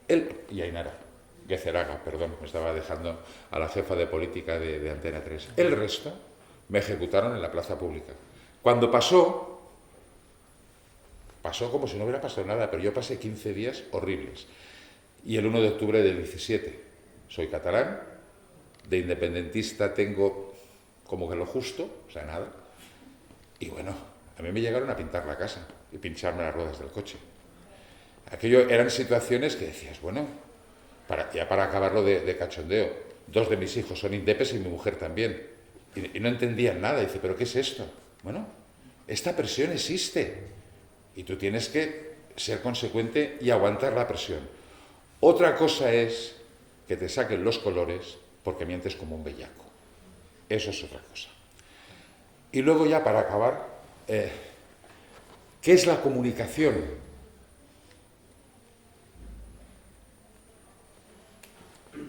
[SPEAKER 3] Él y Ainara Gezeraga, perdón, me estaba dejando a la jefa de política de Antena 3. El resto me ejecutaron en la plaza pública. Cuando pasó como si no hubiera pasado nada, pero yo pasé 15 días horribles. Y el 1 de octubre del 17, soy catalán, de independentista tengo como que lo justo, o sea, nada. Y bueno, a mí me llegaron a pintar la casa y pincharme las ruedas del coche. Aquello eran situaciones que decías, bueno, para acabarlo de cachondeo, 2 de mis hijos son indepes y mi mujer también. Y no entendían nada. Dice, ¿pero qué es esto? Bueno, esta presión existe y tú tienes que ser consecuente y aguantar la presión. Otra cosa es que te saquen los colores porque mientes como un bellaco. Eso es otra cosa. Y luego ya para acabar, ¿qué es la comunicación?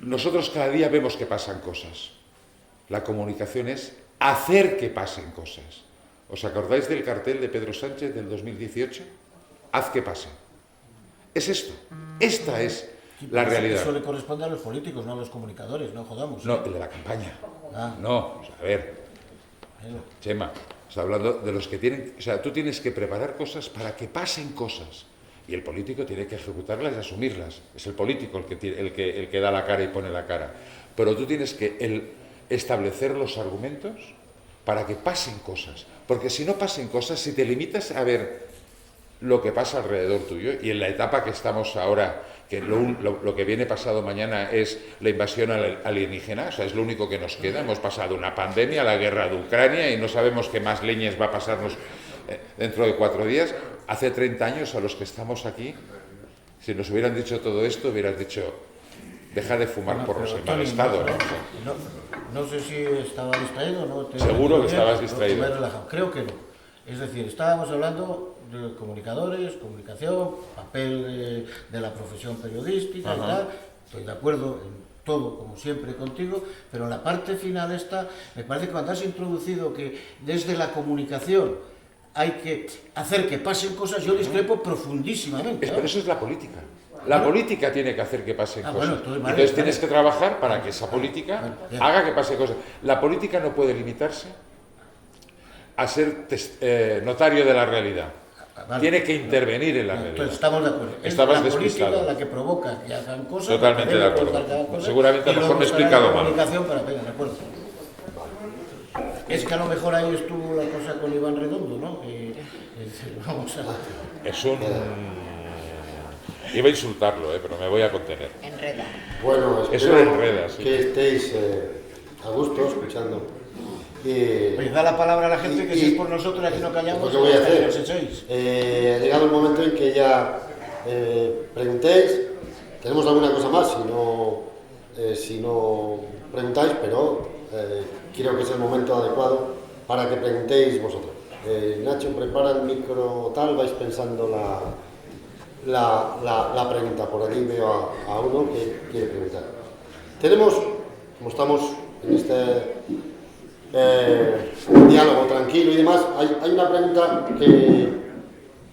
[SPEAKER 3] Nosotros cada día vemos que pasan cosas. La comunicación es hacer que pasen cosas. ¿Os acordáis del cartel de Pedro Sánchez del 2018? Haz que pase. Es esto. Esta es la realidad.
[SPEAKER 2] Eso le corresponde a los políticos, no a los comunicadores, no jodamos.
[SPEAKER 3] No, el de la campaña.
[SPEAKER 2] Ah.
[SPEAKER 3] No, a ver. Chema, está hablando de los que tienen... O sea, tú tienes que preparar cosas para que pasen cosas. Y el político tiene que ejecutarlas y asumirlas. Es el político el que da la cara y pone la cara. Pero tú tienes que establecer los argumentos para que pasen cosas. Porque si no pasen cosas, si te limitas a ver lo que pasa alrededor tuyo, y en la etapa que estamos ahora, que lo que viene pasado mañana es la invasión alienígena, o sea, es lo único que nos queda. Hemos pasado una pandemia, la guerra de Ucrania, y no sabemos qué más leñes va a pasarnos dentro de 4 días. Hace 30 años a los que estamos aquí, si nos hubieran dicho todo esto, hubieras dicho, deja de fumar
[SPEAKER 2] Bueno,
[SPEAKER 3] porros
[SPEAKER 2] pero,
[SPEAKER 3] en mal
[SPEAKER 2] Toni,
[SPEAKER 3] estado,
[SPEAKER 2] no sé si estaba distraído o no.
[SPEAKER 3] Seguro que estabas
[SPEAKER 2] me he
[SPEAKER 3] distraído.
[SPEAKER 2] relajado. Creo que no. Es decir, estábamos hablando de comunicadores, comunicación, papel de la profesión periodística y tal. Estoy de acuerdo en todo, como siempre, contigo, pero en la parte final esta, me parece que cuando has introducido que desde la comunicación hay que hacer que pasen cosas, yo discrepo profundísimamente.
[SPEAKER 3] Pero eso es la política. La política tiene que hacer que pasen cosas.
[SPEAKER 2] Bueno, entonces, vale,
[SPEAKER 3] entonces tienes que trabajar para que esa política haga que pasen cosas. La política no puede limitarse a ser notario de la realidad.
[SPEAKER 2] Vale.
[SPEAKER 3] Tiene que intervenir en la realidad.
[SPEAKER 2] Entonces, estamos de acuerdo.
[SPEAKER 3] Estabas
[SPEAKER 2] es la
[SPEAKER 3] despistado.
[SPEAKER 2] política la que provoca que hagan cosas.
[SPEAKER 3] Totalmente
[SPEAKER 2] que
[SPEAKER 3] de
[SPEAKER 2] debe
[SPEAKER 3] acuerdo.
[SPEAKER 2] provocar cada cosa,
[SPEAKER 3] Seguramente a lo
[SPEAKER 2] y
[SPEAKER 3] mejor me he
[SPEAKER 2] luego estará
[SPEAKER 3] explicado
[SPEAKER 2] la
[SPEAKER 3] mal.
[SPEAKER 2] comunicación para pegar, de acuerdo. Es que a lo mejor ahí estuvo la cosa con Iván Redondo, ¿no? Vamos a...
[SPEAKER 3] Es un... Iba a insultarlo, pero me voy a contener.
[SPEAKER 4] Enreda.
[SPEAKER 1] Bueno,
[SPEAKER 3] Eso
[SPEAKER 1] espero
[SPEAKER 3] enreda, sí.
[SPEAKER 1] que estéis a gusto escuchando.
[SPEAKER 2] Pues da la palabra a la gente, que si es por nosotros aquí no callamos,
[SPEAKER 1] ¿qué voy a hacer?
[SPEAKER 2] os echéis.
[SPEAKER 1] Ha llegado el momento en que ya preguntéis. Tenemos alguna cosa más si no preguntáis, pero creo que es el momento adecuado para que preguntéis vosotros. Nacho, prepara el micro tal, vais pensando la pregunta. Por allí veo a uno que quiere preguntar. Tenemos, como estamos en este diálogo tranquilo y demás, hay una pregunta que,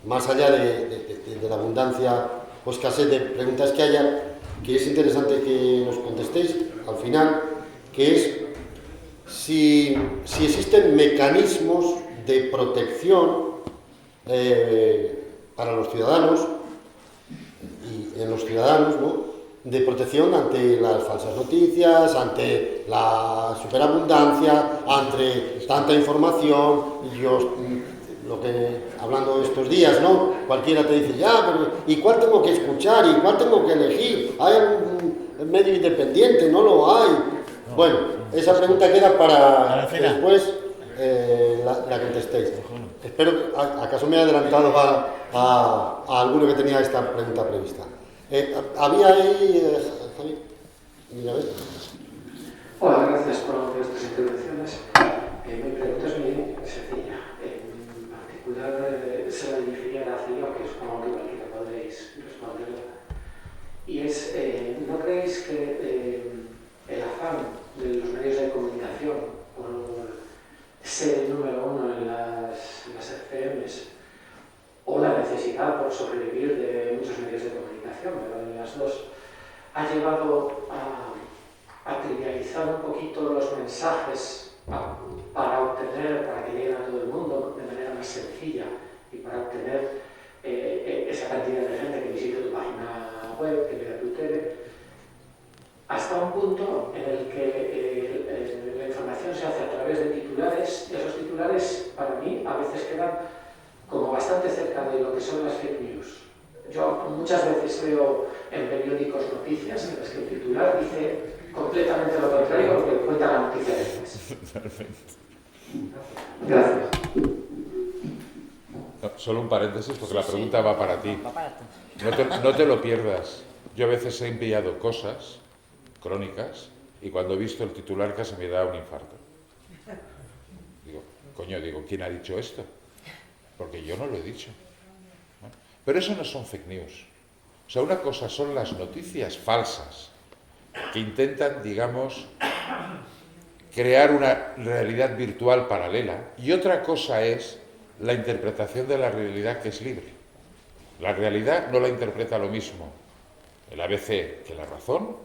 [SPEAKER 1] más allá de la abundancia o escasez de preguntas que haya, que es interesante que nos contestéis al final, que es si existen mecanismos de protección para los ciudadanos y en los ciudadanos, ¿no?, de protección ante las falsas noticias, ante la superabundancia, ante tanta información. Lo que, hablando de estos días, ¿no?, cualquiera te dice, ya, pero ¿y cuál tengo que escuchar? ¿Y cuál tengo que elegir? ¿Hay algún medio independiente? ¿No lo hay? Bueno, esa pregunta queda para que después la contestéis. Espero que, acaso me he adelantado a alguno que tenía esta pregunta prevista. Había ahí, Javi, mira, ¿ves?
[SPEAKER 5] Hola, gracias por estas intervenciones. Mi pregunta es muy sencilla. En particular, se la dirigiría a la CIA, que supongo que cualquiera podréis responderla. Y es, ¿no creéis que el afán de los medios de comunicación por ser el número uno en las FMs, o la necesidad por sobrevivir de muchos medios de comunicación, pero en las dos, ha llevado a trivializar un poquito los mensajes para que lleguen a todo el mundo de manera más sencilla y para obtener esa cantidad de gente que visite tu página web, que vea tu tele, hasta un punto en el que la información se hace a través de titulares, y esos titulares para mí a veces quedan como bastante cerca de lo que son las fake news. Yo muchas veces veo en periódicos noticias en las que el titular dice completamente lo contrario porque cuenta la noticia después. Gracias.
[SPEAKER 3] No, solo un paréntesis, porque la pregunta va para ti.
[SPEAKER 4] Va para ti.
[SPEAKER 3] No te lo pierdas. Yo a veces he enviado cosas, crónicas, y cuando he visto el titular casi me da un infarto. Digo, ¿quién ha dicho esto? Porque yo no lo he dicho. ¿No? Pero eso no son fake news. O sea, una cosa son las noticias falsas que intentan, digamos, crear una realidad virtual paralela, y otra cosa es la interpretación de la realidad, que es libre. La realidad no la interpreta lo mismo el ABC que La Razón,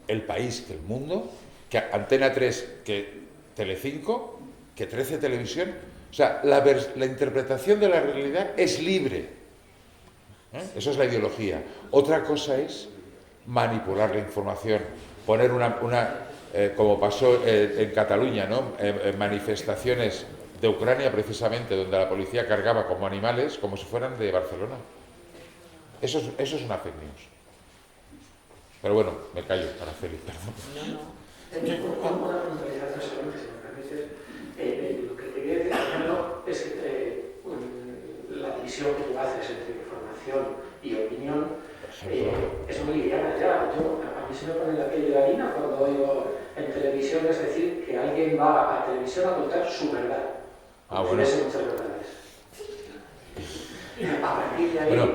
[SPEAKER 3] El País que El Mundo, que Antena 3 que Telecinco, que 13 Televisión. O sea, la interpretación de la realidad es libre. Eso es la ideología. Otra cosa es manipular la información, poner como pasó en Cataluña, ¿no?, manifestaciones de Ucrania precisamente, donde la policía cargaba como animales, como si fueran de Barcelona. Eso es una fake news. Pero bueno, me callo, Araceli, perdón.
[SPEAKER 5] Una puntualización solamente, si me permites. Lo que te quería decir primero es que la división que tú haces entre información y opinión es muy liviana ya. A mí se me pone la piel de gallina cuando oigo en televisión, es decir, que alguien va a televisión a contar su verdad.
[SPEAKER 3] Bueno.
[SPEAKER 5] Muchas verdades. Y a partir de ahí...
[SPEAKER 3] Bueno,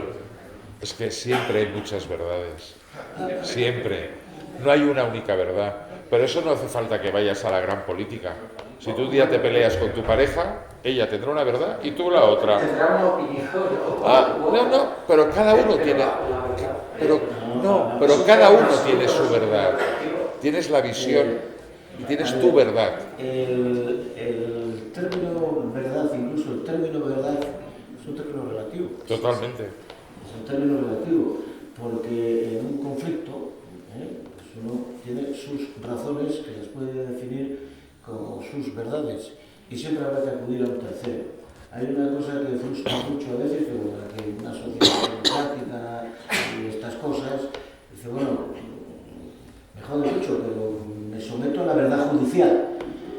[SPEAKER 3] es que siempre hay muchas verdades. Siempre. No hay una única verdad. Pero eso no hace falta que vayas a la gran política. Si tú un día te peleas con tu pareja, ella tendrá una verdad y tú la otra.
[SPEAKER 5] Tendrá una opinión.
[SPEAKER 3] No, pero cada uno tiene... Pero cada uno tiene su verdad. Tienes la visión y tienes tu verdad.
[SPEAKER 2] El término verdad, incluso el término verdad, es un término relativo.
[SPEAKER 3] Totalmente.
[SPEAKER 2] Es un término relativo, porque en un conflicto pues uno tiene sus razones que las puede definir como sus verdades y siempre habrá que acudir a un tercero. Hay una cosa que frustra mucho a veces, que una sociedad democrática y estas cosas, dice, bueno, me jode mucho, pero me someto a la verdad judicial.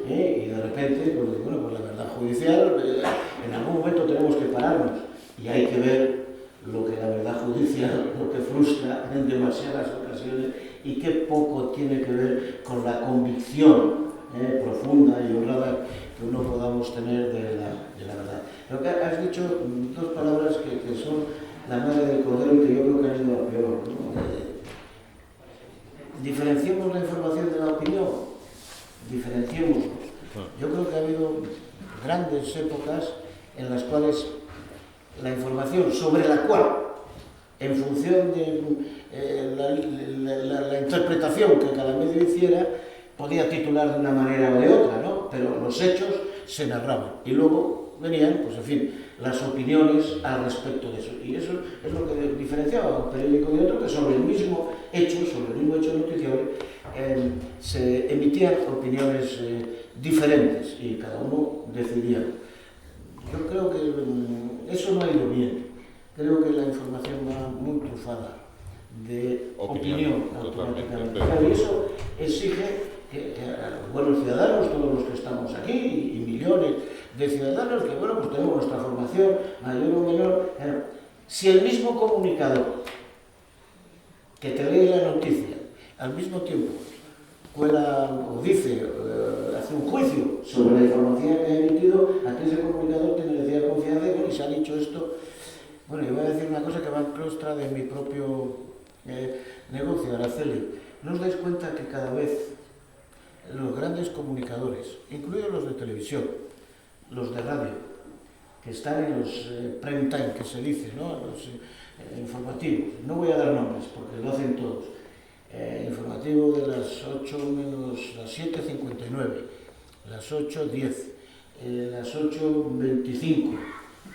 [SPEAKER 2] Y de repente, pues la verdad judicial, en algún momento tenemos que pararnos y hay que ver lo que la verdad judicial, lo que frustra en demasiadas ocasiones y qué poco tiene que ver con la convicción profunda y honrada que uno podamos tener de la verdad. Lo que has dicho, dos palabras que son la madre del cordero y que yo creo que han ido a peor, ¿no? Diferenciemos la información de la opinión, diferenciémoslos. Yo creo que ha habido grandes épocas en las cuales la información sobre la cual, en función de la interpretación que cada medio hiciera, podía titular de una manera o de otra, ¿no? Pero los hechos se narraban y luego venían, pues en fin, las opiniones al respecto de eso. Y eso es lo que diferenciaba un periódico de otro, que sobre el mismo hecho noticiable, se emitían opiniones diferentes y cada uno decidía. Yo creo que eso no ha ido bien. Creo que la información va muy trufada de opinión automáticamente. Y eso exige que a los buenos ciudadanos, todos los que estamos aquí, y millones de ciudadanos, que bueno, pues tenemos nuestra formación, mayor o menor, si el mismo comunicador que te lee la noticia, al mismo tiempo cuela o dice, hace un juicio sobre la información que ha emitido, a que ese comunicador te merecía confianza y bueno, y se ha dicho esto. Bueno, yo voy a decir una cosa que va en clostra de mi propio negocio, Araceli. ¿No os dais cuenta que cada vez los grandes comunicadores, incluidos los de televisión, los de radio, que están en los prime time, que se dice, ¿no? Los informativos, no voy a dar nombres porque lo hacen todos, informativo de las 8 menos las 7:59, las 8:10, las 8:25,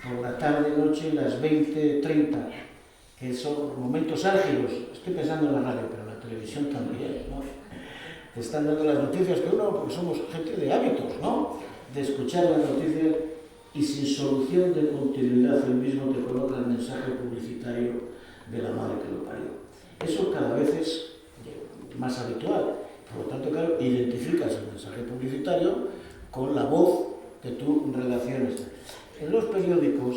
[SPEAKER 2] por la tarde, noche, las 20:30, que son momentos álgidos. Estoy pensando en la radio, pero en la televisión también, ¿no? Te están dando las noticias, que uno, porque somos gente de hábitos, ¿no? De escuchar las noticias y sin solución de continuidad el mismo te coloca el mensaje publicitario de la madre que lo parió. Eso cada vez es más habitual. Por lo tanto, claro, identificas el mensaje publicitario con la voz que tú relaciones. En los periódicos,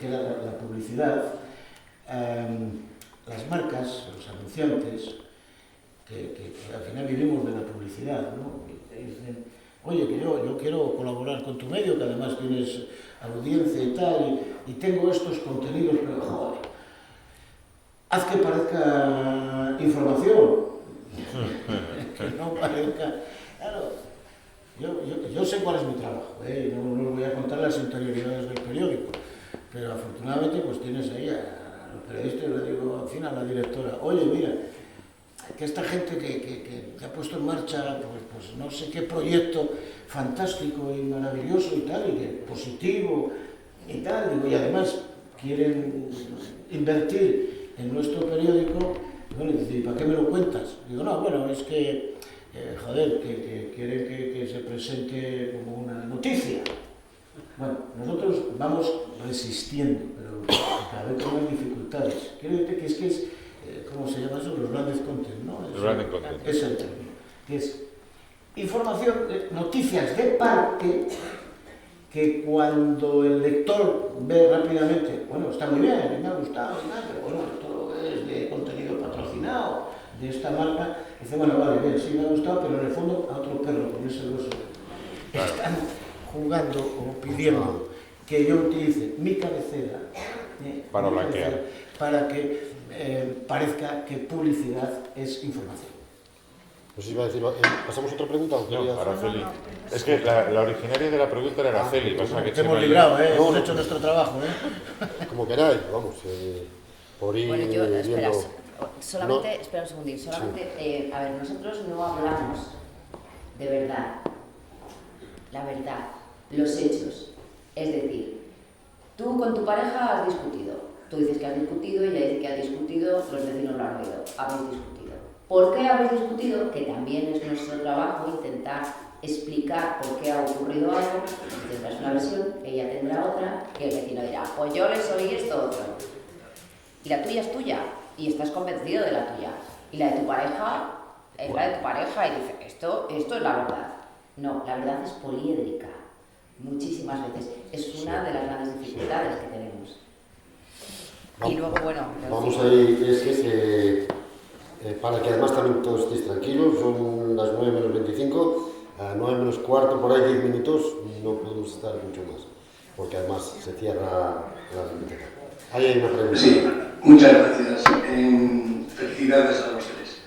[SPEAKER 2] que era la publicidad, las marcas, los anunciantes, que al final vivimos de la publicidad, ¿no? Y dicen, oye, que yo quiero colaborar con tu medio, que además tienes audiencia y tal, y tengo estos contenidos, pero joder, haz que parezca información, que no parezca... Claro, yo sé cuál es mi trabajo, no os voy a contar las interioridades del periódico, pero afortunadamente pues tienes ahí a los periodistas, le digo, al fin a la directora, oye, mira, que esta gente que ha puesto en marcha pues no sé qué proyecto fantástico y maravilloso y tal, y que positivo y tal, digo, y además quieren invertir en nuestro periódico, y bueno, dice, ¿y para qué me lo cuentas? Digo, no, bueno, es que, joder, que quieren que se presente como una noticia. Bueno, nosotros vamos resistiendo, pero cada vez con más dificultades. Quiero decir que es ¿cómo se llama eso? Los branded content, ¿no?
[SPEAKER 3] Los branded content.
[SPEAKER 2] Es el término. Que es información, noticias de parte, que cuando el lector ve rápidamente, bueno, está muy bien, me ha gustado, pero bueno, esto es de contenido patrocinado, de esta marca, dice, bueno, vale, bien, sí me ha gustado, pero en el fondo a otro perro con ese hueso.
[SPEAKER 3] Claro.
[SPEAKER 2] Están jugando o pidiendo que yo utilice mi cabecera
[SPEAKER 3] para blanquear,
[SPEAKER 2] para que parezca que publicidad es información.
[SPEAKER 1] Pues iba a decir, ¿pasamos a otra pregunta? ¿O querías?
[SPEAKER 3] No, Araceli. Es que la originaria de la pregunta era Araceli. Pasa que
[SPEAKER 2] Te hemos
[SPEAKER 3] Chema y yo-
[SPEAKER 2] librado,
[SPEAKER 1] No,
[SPEAKER 2] hemos
[SPEAKER 1] no.
[SPEAKER 2] hecho nuestro trabajo.
[SPEAKER 1] Como queráis, vamos, por ir
[SPEAKER 4] Bueno, yo,
[SPEAKER 1] viendo...
[SPEAKER 4] espera, solamente,
[SPEAKER 1] No.
[SPEAKER 4] espera un segundín, solamente, a ver, nosotros no hablamos de verdad, la verdad, los hechos. Es decir, tú con tu pareja has discutido, tú dices que has discutido, ella dice que ha discutido, los vecinos lo han oído, habéis discutido. ¿Por qué habéis discutido? Que también es nuestro trabajo intentar explicar por qué ha ocurrido algo. Tendrás una versión, ella tendrá otra, y el vecino dirá, pues yo les oí esto otro. Y la tuya es tuya, y estás convencido de la tuya. Y la de tu pareja es la de tu pareja, y dice, esto es la verdad. No, la verdad es poliédrica, muchísimas veces. Es una de las grandes dificultades que tenemos. Y luego, bueno...
[SPEAKER 1] Vamos a ir, es que para que además también todos estéis tranquilos, son las 9 menos 25, a 9 menos cuarto, por ahí 10 minutos, no podemos estar mucho más, porque además se cierra la biblioteca. Ahí hay una pregunta.
[SPEAKER 6] Sí, muchas gracias. Felicidades a los tres.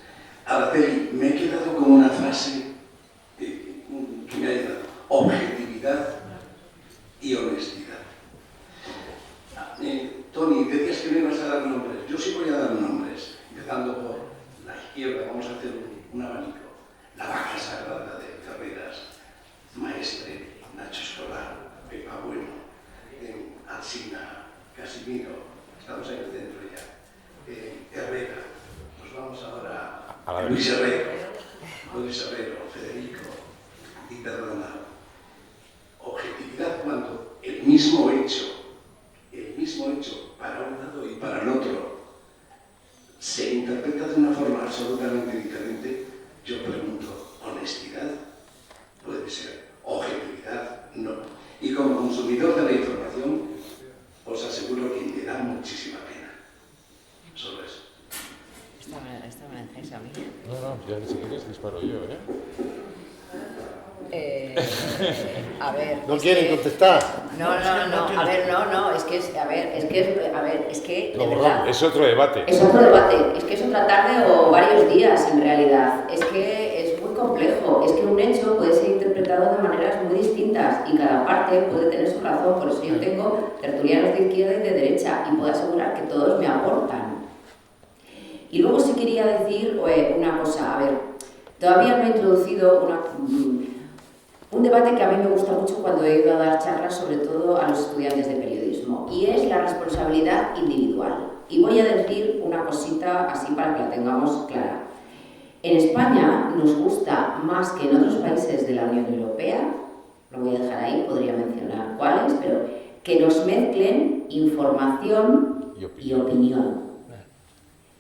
[SPEAKER 6] Araceli, me he quedado con una frase que me ha ayudado. Objetividad y honestidad. Tony, decías que me ibas a dar nombres. Yo sí voy a dar nombres, empezando por la izquierda. Vamos a hacer un abanico. La vaca sagrada de Ferreras, Maestre, Nacho Escolar, Pepa Bueno, Alsina, Casimiro, estamos en el centro ya, Herrera, nos vamos ahora a Luis Herrero, Federico y Bernardo. Objetividad cuando el mismo hecho para un lado y para el otro se interpreta de una forma absolutamente diferente. Yo pregunto, ¿honestidad? Puede ser. Objetividad, no. Y como consumidor de la información, os aseguro que me da muchísima pena. Solo eso.
[SPEAKER 4] Esta me la dejáis a mí.
[SPEAKER 3] No, ya si quieres disparo yo, ¿eh?
[SPEAKER 4] A ver...
[SPEAKER 1] ¿No quieren contestar?
[SPEAKER 4] No, a ver, es que,
[SPEAKER 1] Lo
[SPEAKER 4] de
[SPEAKER 1] borramos.
[SPEAKER 4] verdad...
[SPEAKER 3] Es otro debate.
[SPEAKER 4] Es otro debate, es que es otra tarde o varios días en realidad. Es que es muy complejo, es que un hecho puede ser interpretado de maneras muy distintas y cada parte puede tener su razón. Por eso yo tengo tertulianos de izquierda y de derecha y puedo asegurar que todos me aportan. Y luego sí quería decir una cosa, a ver, todavía no he introducido un debate que a mí me gusta mucho cuando he ido a dar charlas, sobre todo a los estudiantes de periodismo, y es la responsabilidad individual. Y voy a decir una cosita así para que la tengamos clara. En España nos gusta más que en otros países de la Unión Europea, lo voy a dejar ahí, podría mencionar cuáles, pero que nos mezclen información y opinión.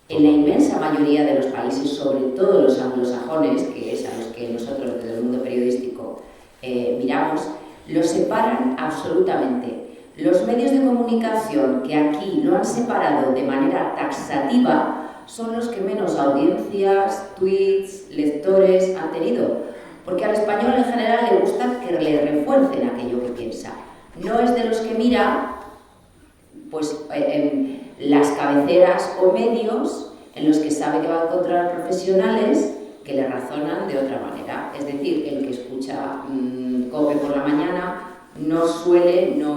[SPEAKER 4] En la inmensa mayoría de los países, sobre todo los anglosajones, que es a los que nosotros desde el mundo periodístico miramos, los separan absolutamente. Los medios de comunicación que aquí lo han separado de manera taxativa son los que menos audiencias, tweets, lectores han tenido, porque al español en general le gusta que le refuercen aquello que piensa. No es de los que mira pues, las cabeceras o medios en los que sabe que va a encontrar profesionales que le razonan de otra manera. Es decir, el que escucha COPE por la mañana no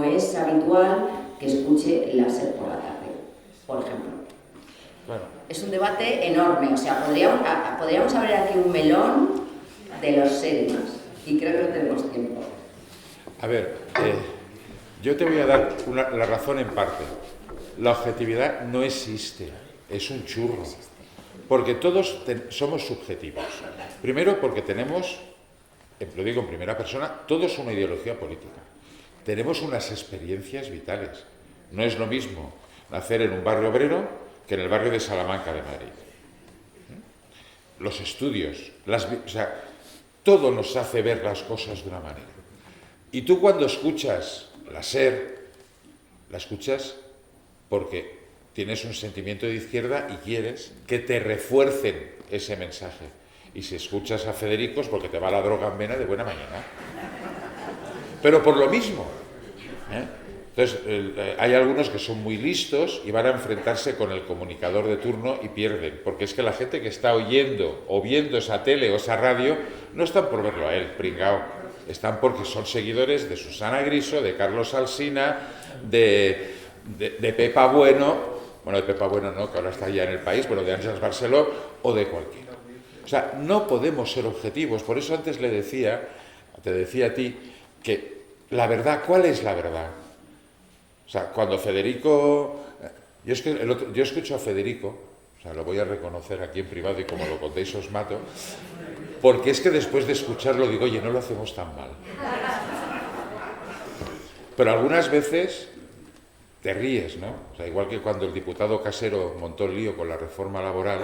[SPEAKER 4] es habitual que escuche la SER por la tarde, por ejemplo.
[SPEAKER 3] Claro.
[SPEAKER 4] Es un debate enorme, o sea, podríamos abrir aquí un melón de los serios y creo que no tenemos tiempo.
[SPEAKER 3] A ver, yo te voy a dar la razón en parte. La objetividad no existe, es un churro. Porque todos somos subjetivos. Primero porque tenemos, lo digo en primera persona, todos una ideología política. Tenemos unas experiencias vitales. No es lo mismo nacer en un barrio obrero que en el barrio de Salamanca de Madrid. Los estudios, o sea, todo nos hace ver las cosas de una manera. Y tú cuando escuchas la SER, la escuchas porque tienes un sentimiento de izquierda y quieres que te refuercen ese mensaje. Y si escuchas a Federico es porque te va la droga en vena de buena mañana. Pero por lo mismo. Entonces, hay algunos que son muy listos y van a enfrentarse con el comunicador de turno y pierden, porque es que la gente que está oyendo o viendo esa tele o esa radio no están por verlo a él, pringao, están porque son seguidores de Susana Griso, de Carlos Alsina, de Pepa Bueno, de Pepa Bueno no, que ahora está ya en El País, pero de Àngels Barceló o de cualquiera. O sea, no podemos ser objetivos, por eso antes te decía a ti, que la verdad, ¿cuál es la verdad? O sea, cuando Federico... Yo escucho a Federico, o sea, lo voy a reconocer aquí en privado y como lo contéis os mato, porque es que después de escucharlo digo, oye, no lo hacemos tan mal. Pero algunas veces te ríes, ¿no? O sea, igual que cuando el diputado Casero montó el lío con la reforma laboral,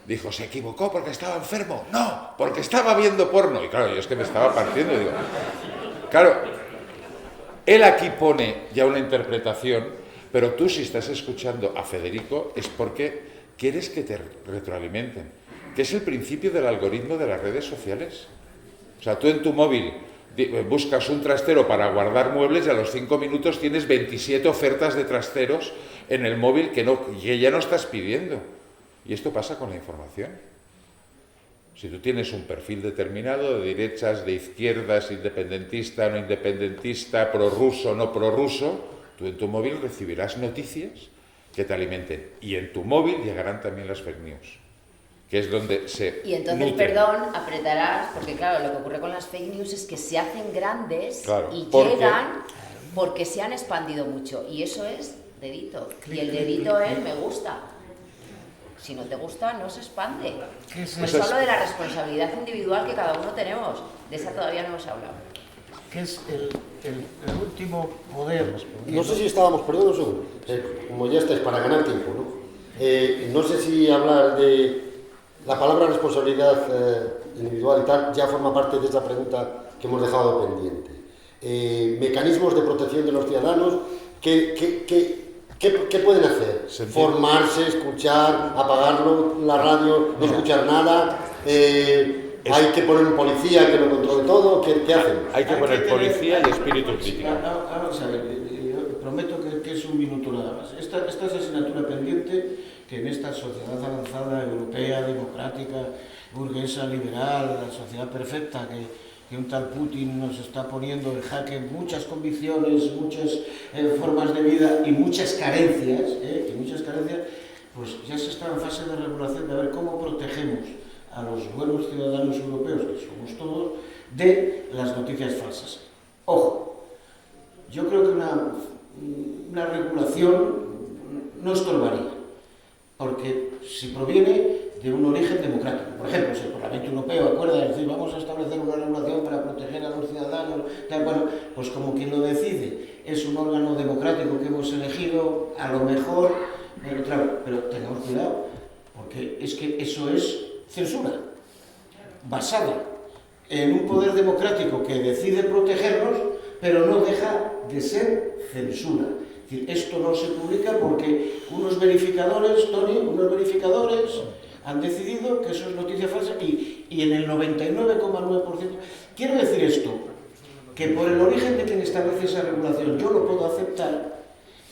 [SPEAKER 3] dijo, ¿se equivocó porque estaba enfermo? No, porque estaba viendo porno. Y claro, yo es que me estaba partiendo y digo... Claro, él aquí pone ya una interpretación, pero tú si estás escuchando a Federico es porque quieres que te retroalimenten, que es el principio del algoritmo de las redes sociales. O sea, tú en tu móvil buscas un trastero para guardar muebles y a los 5 minutos tienes 27 ofertas de trasteros en el móvil que ya no estás pidiendo. Y esto pasa con la información. Si tú tienes un perfil determinado de derechas, de izquierdas, independentista, no independentista, prorruso, no prorruso, tú en tu móvil recibirás noticias que te alimenten. Y en tu móvil llegarán también las fake news, que es donde se
[SPEAKER 4] Y entonces,
[SPEAKER 3] nutren.
[SPEAKER 4] perdón, apretarás, porque claro, lo que ocurre con las fake news es que se hacen grandes,
[SPEAKER 3] Claro,
[SPEAKER 4] y
[SPEAKER 3] porque
[SPEAKER 4] llegan porque se han expandido mucho. Y eso es dedito. Y el dedito es me gusta. Si no te gusta, no se expande. No solo de la responsabilidad individual que cada uno tenemos. De esa todavía no hemos hablado.
[SPEAKER 2] ¿Qué es el último poder?
[SPEAKER 1] No sé si estábamos, perdón un segundo, como ya estáis, para ganar tiempo, ¿no? No sé si hablar de la palabra responsabilidad individual y tal ya forma parte de esa pregunta que hemos dejado pendiente. Mecanismos de protección de los ciudadanos, ¿qué pueden hacer? Formarse, escuchar, apagarlo, la radio, no escuchar nada. Hay que poner un policía que lo controle todo. ¿Qué hacen?
[SPEAKER 3] Hay que poner policía y espíritu crítico.
[SPEAKER 2] Vamos a ver, yo prometo que es un minuto nada más. Esta es asignatura pendiente que en esta sociedad avanzada, europea, democrática, burguesa, liberal, la sociedad perfecta que un tal Putin nos está poniendo en jaque muchas convicciones, muchas formas de vida y muchas carencias, pues ya se está en fase de regulación de ver cómo protegemos a los buenos ciudadanos europeos, que somos todos, de las noticias falsas. Ojo, yo creo que una regulación no estorbaría, porque si proviene de un origen democrático. Por ejemplo, si el Parlamento Europeo acuerda de decir vamos a establecer una regulación para proteger a los ciudadanos, tal, bueno, pues como quien lo decide es un órgano democrático que hemos elegido, a lo mejor, pero tengamos cuidado, porque es que eso es censura, basada en un poder democrático que decide protegernos, pero no deja de ser censura. Es decir, esto no se publica porque unos verificadores, Tony, han decidido que eso es noticia falsa y en el 99,9%. Quiero decir esto, que por el origen de quien establece esa regulación yo lo puedo aceptar,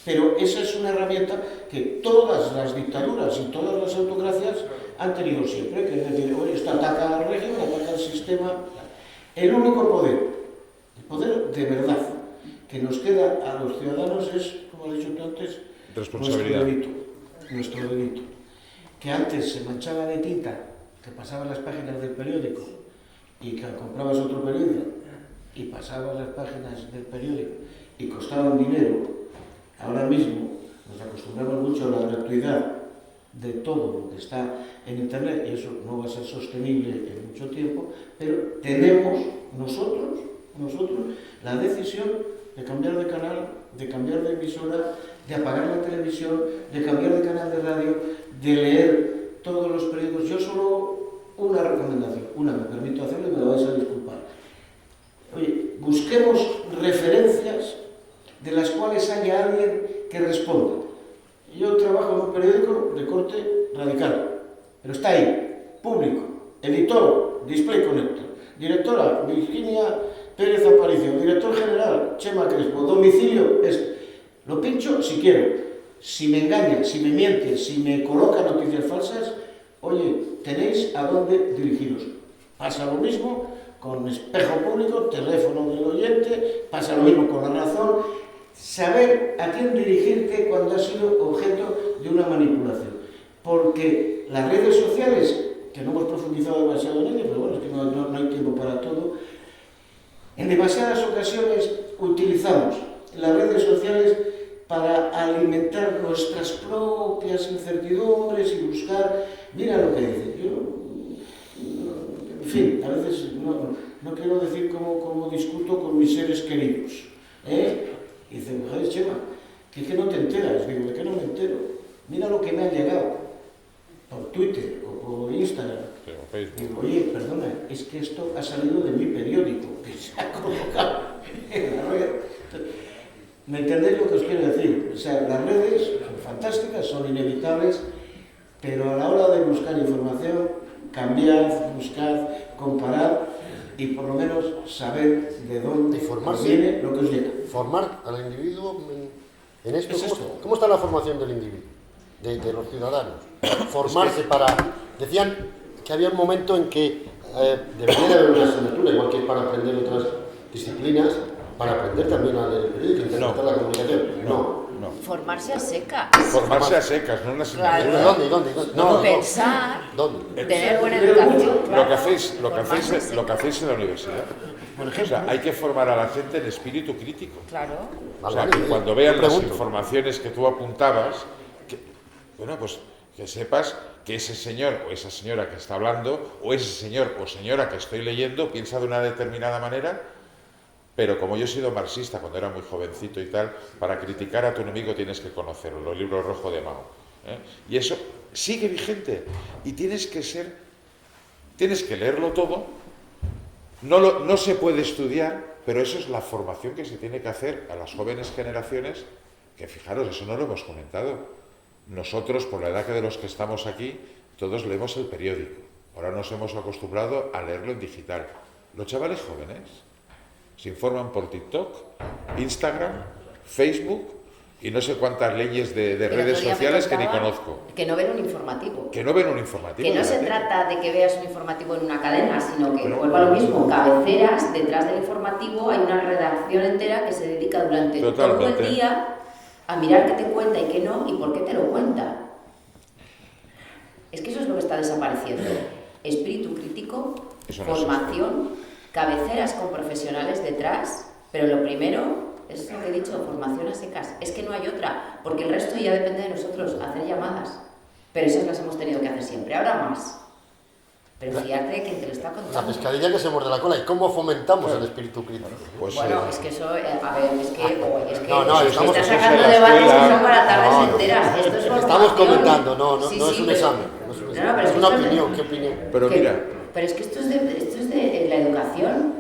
[SPEAKER 2] pero esa es una herramienta que todas las dictaduras y todas las autocracias han tenido siempre, que es decir, oye, esto ataca al régimen, ataca al sistema. El único poder, el poder de verdad, que nos queda a los ciudadanos es, como he dicho tú antes, nuestro delito. Que antes se manchaba de tinta, que pasaban las páginas del periódico y que comprabas otro periódico y pasabas las páginas del periódico y costaban dinero. Ahora mismo nos acostumbramos mucho a la gratuidad de todo lo que está en Internet y eso no va a ser sostenible en mucho tiempo, pero tenemos nosotros la decisión de cambiar de canal, de cambiar de emisora, de apagar la televisión, de cambiar de canal de radio, de leer todos los periódicos. Yo solo una recomendación, me permito hacerlo y me lo vais a disculpar. Oye, busquemos referencias de las cuales haya alguien que responda. Yo trabajo en periódico de corte radical, pero está ahí, público. Editor, Display Connector. Directora, Virginia Pérez Aparicio. Director general, Chema Crespo. Domicilio, lo pincho si quiero. Si me engañan, si me mienten, si me colocan noticias falsas, oye, tenéis a dónde dirigiros. Pasa lo mismo con espejo público, teléfono del oyente, pasa lo mismo con La Razón. Saber a quién dirigirte cuando has sido objeto de una manipulación. Porque las redes sociales, que no hemos profundizado demasiado en ello, pero bueno, es que no hay tiempo para todo, en demasiadas ocasiones utilizamos las redes sociales para alimentar nuestras propias incertidumbres y buscar, mira lo que dice, en fin, a veces no quiero decir cómo discuto con mis seres queridos, y dice, joder, Chema, que no te enteras, digo, ¿de qué no me entero? Mira lo que me ha llegado por Twitter o por Instagram. Digo, oye, perdona, es que esto ha salido de mi periódico, que se ha colocado en la red. ¿Me entendéis lo que os quiero decir? O sea, las redes son fantásticas, son inevitables, pero a la hora de buscar información, cambiad, buscad, comparad y por lo menos saber de dónde viene lo que os llega.
[SPEAKER 1] Formar al individuo en esto. ¿Cómo está la formación del individuo, de los ciudadanos? Formarse para... Decían que había un momento en que debería haber una asignatura, igual que para aprender otras disciplinas, para aprender también a leer el periódico, interpretar la comunicación. No.
[SPEAKER 4] Formarse a secas.
[SPEAKER 3] Formarse a secas, no una asignatura.
[SPEAKER 4] Claro.
[SPEAKER 1] ¿Dónde?
[SPEAKER 4] No, pensar,
[SPEAKER 1] ¿Dónde?
[SPEAKER 4] tener buena educación.
[SPEAKER 3] Lo que hacéis en la universidad.
[SPEAKER 2] Por ejemplo,
[SPEAKER 3] O sea, hay que formar a la gente en espíritu crítico.
[SPEAKER 4] Claro.
[SPEAKER 3] O sea, que cuando vean las informaciones que tú apuntabas, pues que sepas que ese señor o esa señora que está hablando, o ese señor o señora que estoy leyendo, piensa de una determinada manera, pero como yo he sido marxista cuando era muy jovencito y tal, para criticar a tu enemigo tienes que conocerlo, los libros rojos de Mao. Y eso sigue vigente, y tienes que leerlo todo. No se puede estudiar, pero eso es la formación que se tiene que hacer a las jóvenes generaciones, que fijaros, eso no lo hemos comentado. Nosotros, por la edad de los que estamos aquí, todos leemos el periódico. Ahora nos hemos acostumbrado a leerlo en digital. Los chavales jóvenes se informan por TikTok, Instagram, Facebook y no sé cuántas leyes de redes sociales que ni conozco.
[SPEAKER 4] Que no ven un informativo.
[SPEAKER 3] Que no ven un informativo.
[SPEAKER 4] Que no se trata de que veas un informativo en una cadena, sino que vuelva lo mismo, cabeceras, detrás del informativo hay una redacción entera que se dedica durante todo el día a mirar qué te cuenta y qué no, y por qué te lo cuenta. Es que eso es lo que está desapareciendo. Espíritu crítico, formación, cabeceras con profesionales detrás, pero lo primero es lo que he dicho, formación a secas. Es que no hay otra, porque el resto ya depende de nosotros, hacer llamadas. Pero esas las hemos tenido que hacer siempre, ahora más. Pero fíjate de quien te lo está contando.
[SPEAKER 1] La pescadilla que se muerde la cola. ¿Y cómo fomentamos el espíritu crítico?
[SPEAKER 3] Pues
[SPEAKER 4] bueno, es que eso, a ver, es que
[SPEAKER 1] no, estamos
[SPEAKER 4] sacando debates que son para tardes enteras. Esto es
[SPEAKER 1] estamos comentando, no es un examen.
[SPEAKER 4] Pero
[SPEAKER 1] es una opinión, ¿qué opinión?
[SPEAKER 3] Pero mira...
[SPEAKER 4] Pero es que esto es de la educación.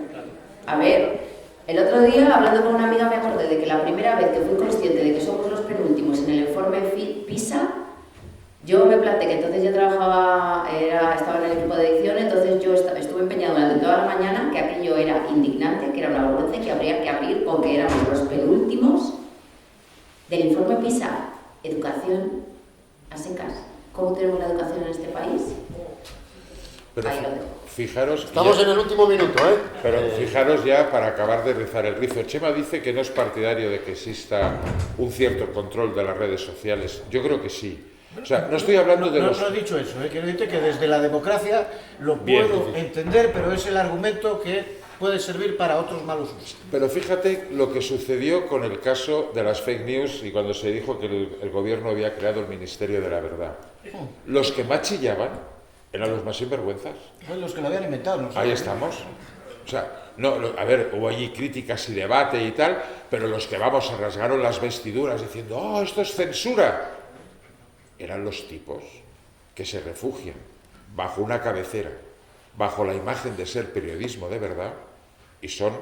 [SPEAKER 4] A ver, el otro día, hablando con una amiga, me acordé de que la primera vez que fui consciente de que somos los penúltimos en el informe PISA, yo me planteé que entonces yo estaba en el equipo de edición, entonces yo estuve empeñado durante toda la mañana que aquello era indignante, que era una vergüenza, que habría que abrir porque éramos los penúltimos del informe PISA. Educación a secas. ¿Cómo tenemos la educación en este país?
[SPEAKER 3] Pero
[SPEAKER 4] ahí lo dejo.
[SPEAKER 3] Fijaros...
[SPEAKER 1] Estamos en el último minuto, ¿eh?
[SPEAKER 3] Pero fijaros ya, para acabar de rizar el rizo, Chema dice que no es partidario de que exista un cierto control de las redes sociales. Yo creo que sí. O sea, no estoy hablando de los...
[SPEAKER 2] No he dicho eso, quiero decirte que desde la democracia lo puedo entender, pero es el argumento que puede servir para otros malos usos.
[SPEAKER 3] Pero fíjate lo que sucedió con el caso de las fake news y cuando se dijo que el gobierno había creado el Ministerio de la Verdad. Los que más chillaban eran los más sinvergüenzas.
[SPEAKER 2] Son los que lo habían inventado, ¿no?
[SPEAKER 3] Ahí estamos. O sea, a ver, hubo allí críticas y debate y tal, pero los que se rasgaron las vestiduras diciendo, ¡oh, esto es censura! Eran los tipos que se refugian bajo una cabecera, bajo la imagen de ser periodismo de verdad, y son,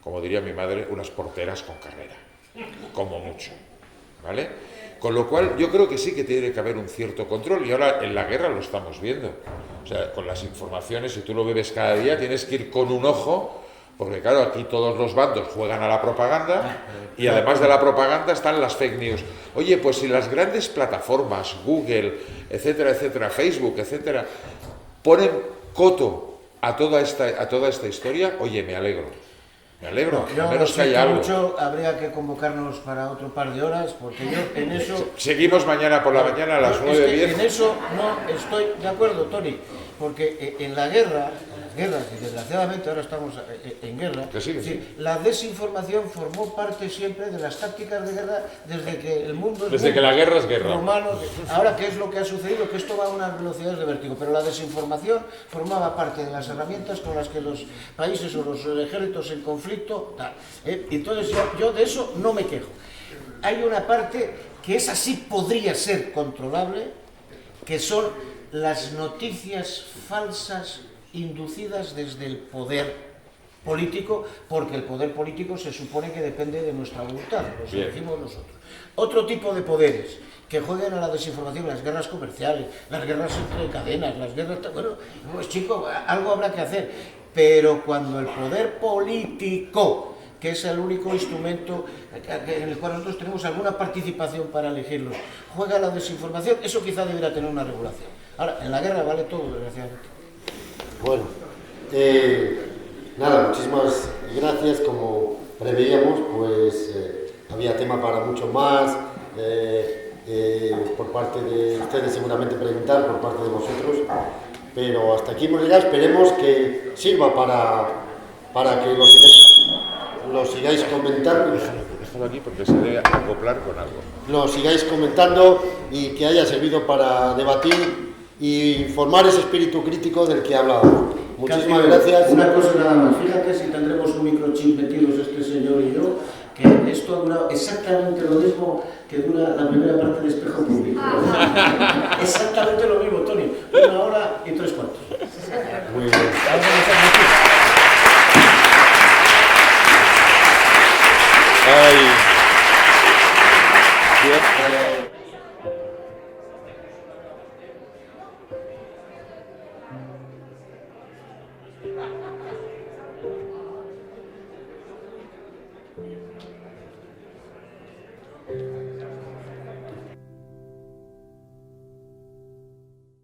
[SPEAKER 3] como diría mi madre, unas porteras con carrera, como mucho. ¿vale? Con lo cual yo creo que sí que tiene que haber un cierto control, y ahora en la guerra lo estamos viendo. O sea, con las informaciones, si tú lo bebes cada día, tienes que ir con un ojo, porque claro, aquí todos los bandos juegan a la propaganda, y además de la propaganda están las fake news. Oye, pues si las grandes plataformas, Google, etcétera, etcétera, Facebook, etcétera, ponen coto a toda esta historia, oye, me alegro. Me alegro,
[SPEAKER 2] Yo
[SPEAKER 3] al menos que haya algo.
[SPEAKER 2] mucho, habría que convocarnos para otro par de horas, porque yo en eso...
[SPEAKER 3] Seguimos mañana por la mañana a las 9:10.
[SPEAKER 2] En eso no estoy de acuerdo, Tony, porque en las guerras, y desgraciadamente ahora estamos en guerra, la desinformación formó parte siempre de las tácticas de guerra desde que el mundo...
[SPEAKER 3] Desde que la guerra es guerra.
[SPEAKER 2] Humano, ahora, ¿qué es lo que ha sucedido? Que esto va a unas velocidades de vértigo, pero la desinformación formaba parte de las herramientas con las que los países o los ejércitos en conflicto... Entonces yo de eso no me quejo. Hay una parte que esa sí podría ser controlable, que son las noticias falsas inducidas desde el poder político, porque el poder político se supone que depende de nuestra voluntad, lo decimos nosotros. Otro tipo de poderes que juegan a la desinformación, las guerras comerciales, las guerras entre cadenas, las guerras... Bueno, pues chico, algo habrá que hacer, pero cuando el poder político, que es el único instrumento en el cual nosotros tenemos alguna participación para elegirlos, juega a la desinformación, eso quizá debería tener una regulación. Ahora, en la guerra vale todo, desgraciadamente.
[SPEAKER 1] Bueno, nada, muchísimas gracias. Como preveíamos, pues había tema para mucho más, por parte de ustedes seguramente preguntar, por parte de vosotros, pero hasta aquí hemos llegado. Esperemos que sirva para que lo sigáis comentando.
[SPEAKER 3] Déjalo aquí porque se debe acoplar con algo.
[SPEAKER 1] Lo sigáis comentando y que haya servido para debatir y formar ese espíritu crítico del que he hablado. Muchísimas gracias.
[SPEAKER 2] Una cosa nada más, fíjate si tendremos un microchip metidos este señor y yo, que esto dura exactamente lo mismo que dura la primera parte de Espejo Público. Exactamente lo mismo, Tony. 1 hora y 3 cuartos.
[SPEAKER 1] Muy bien.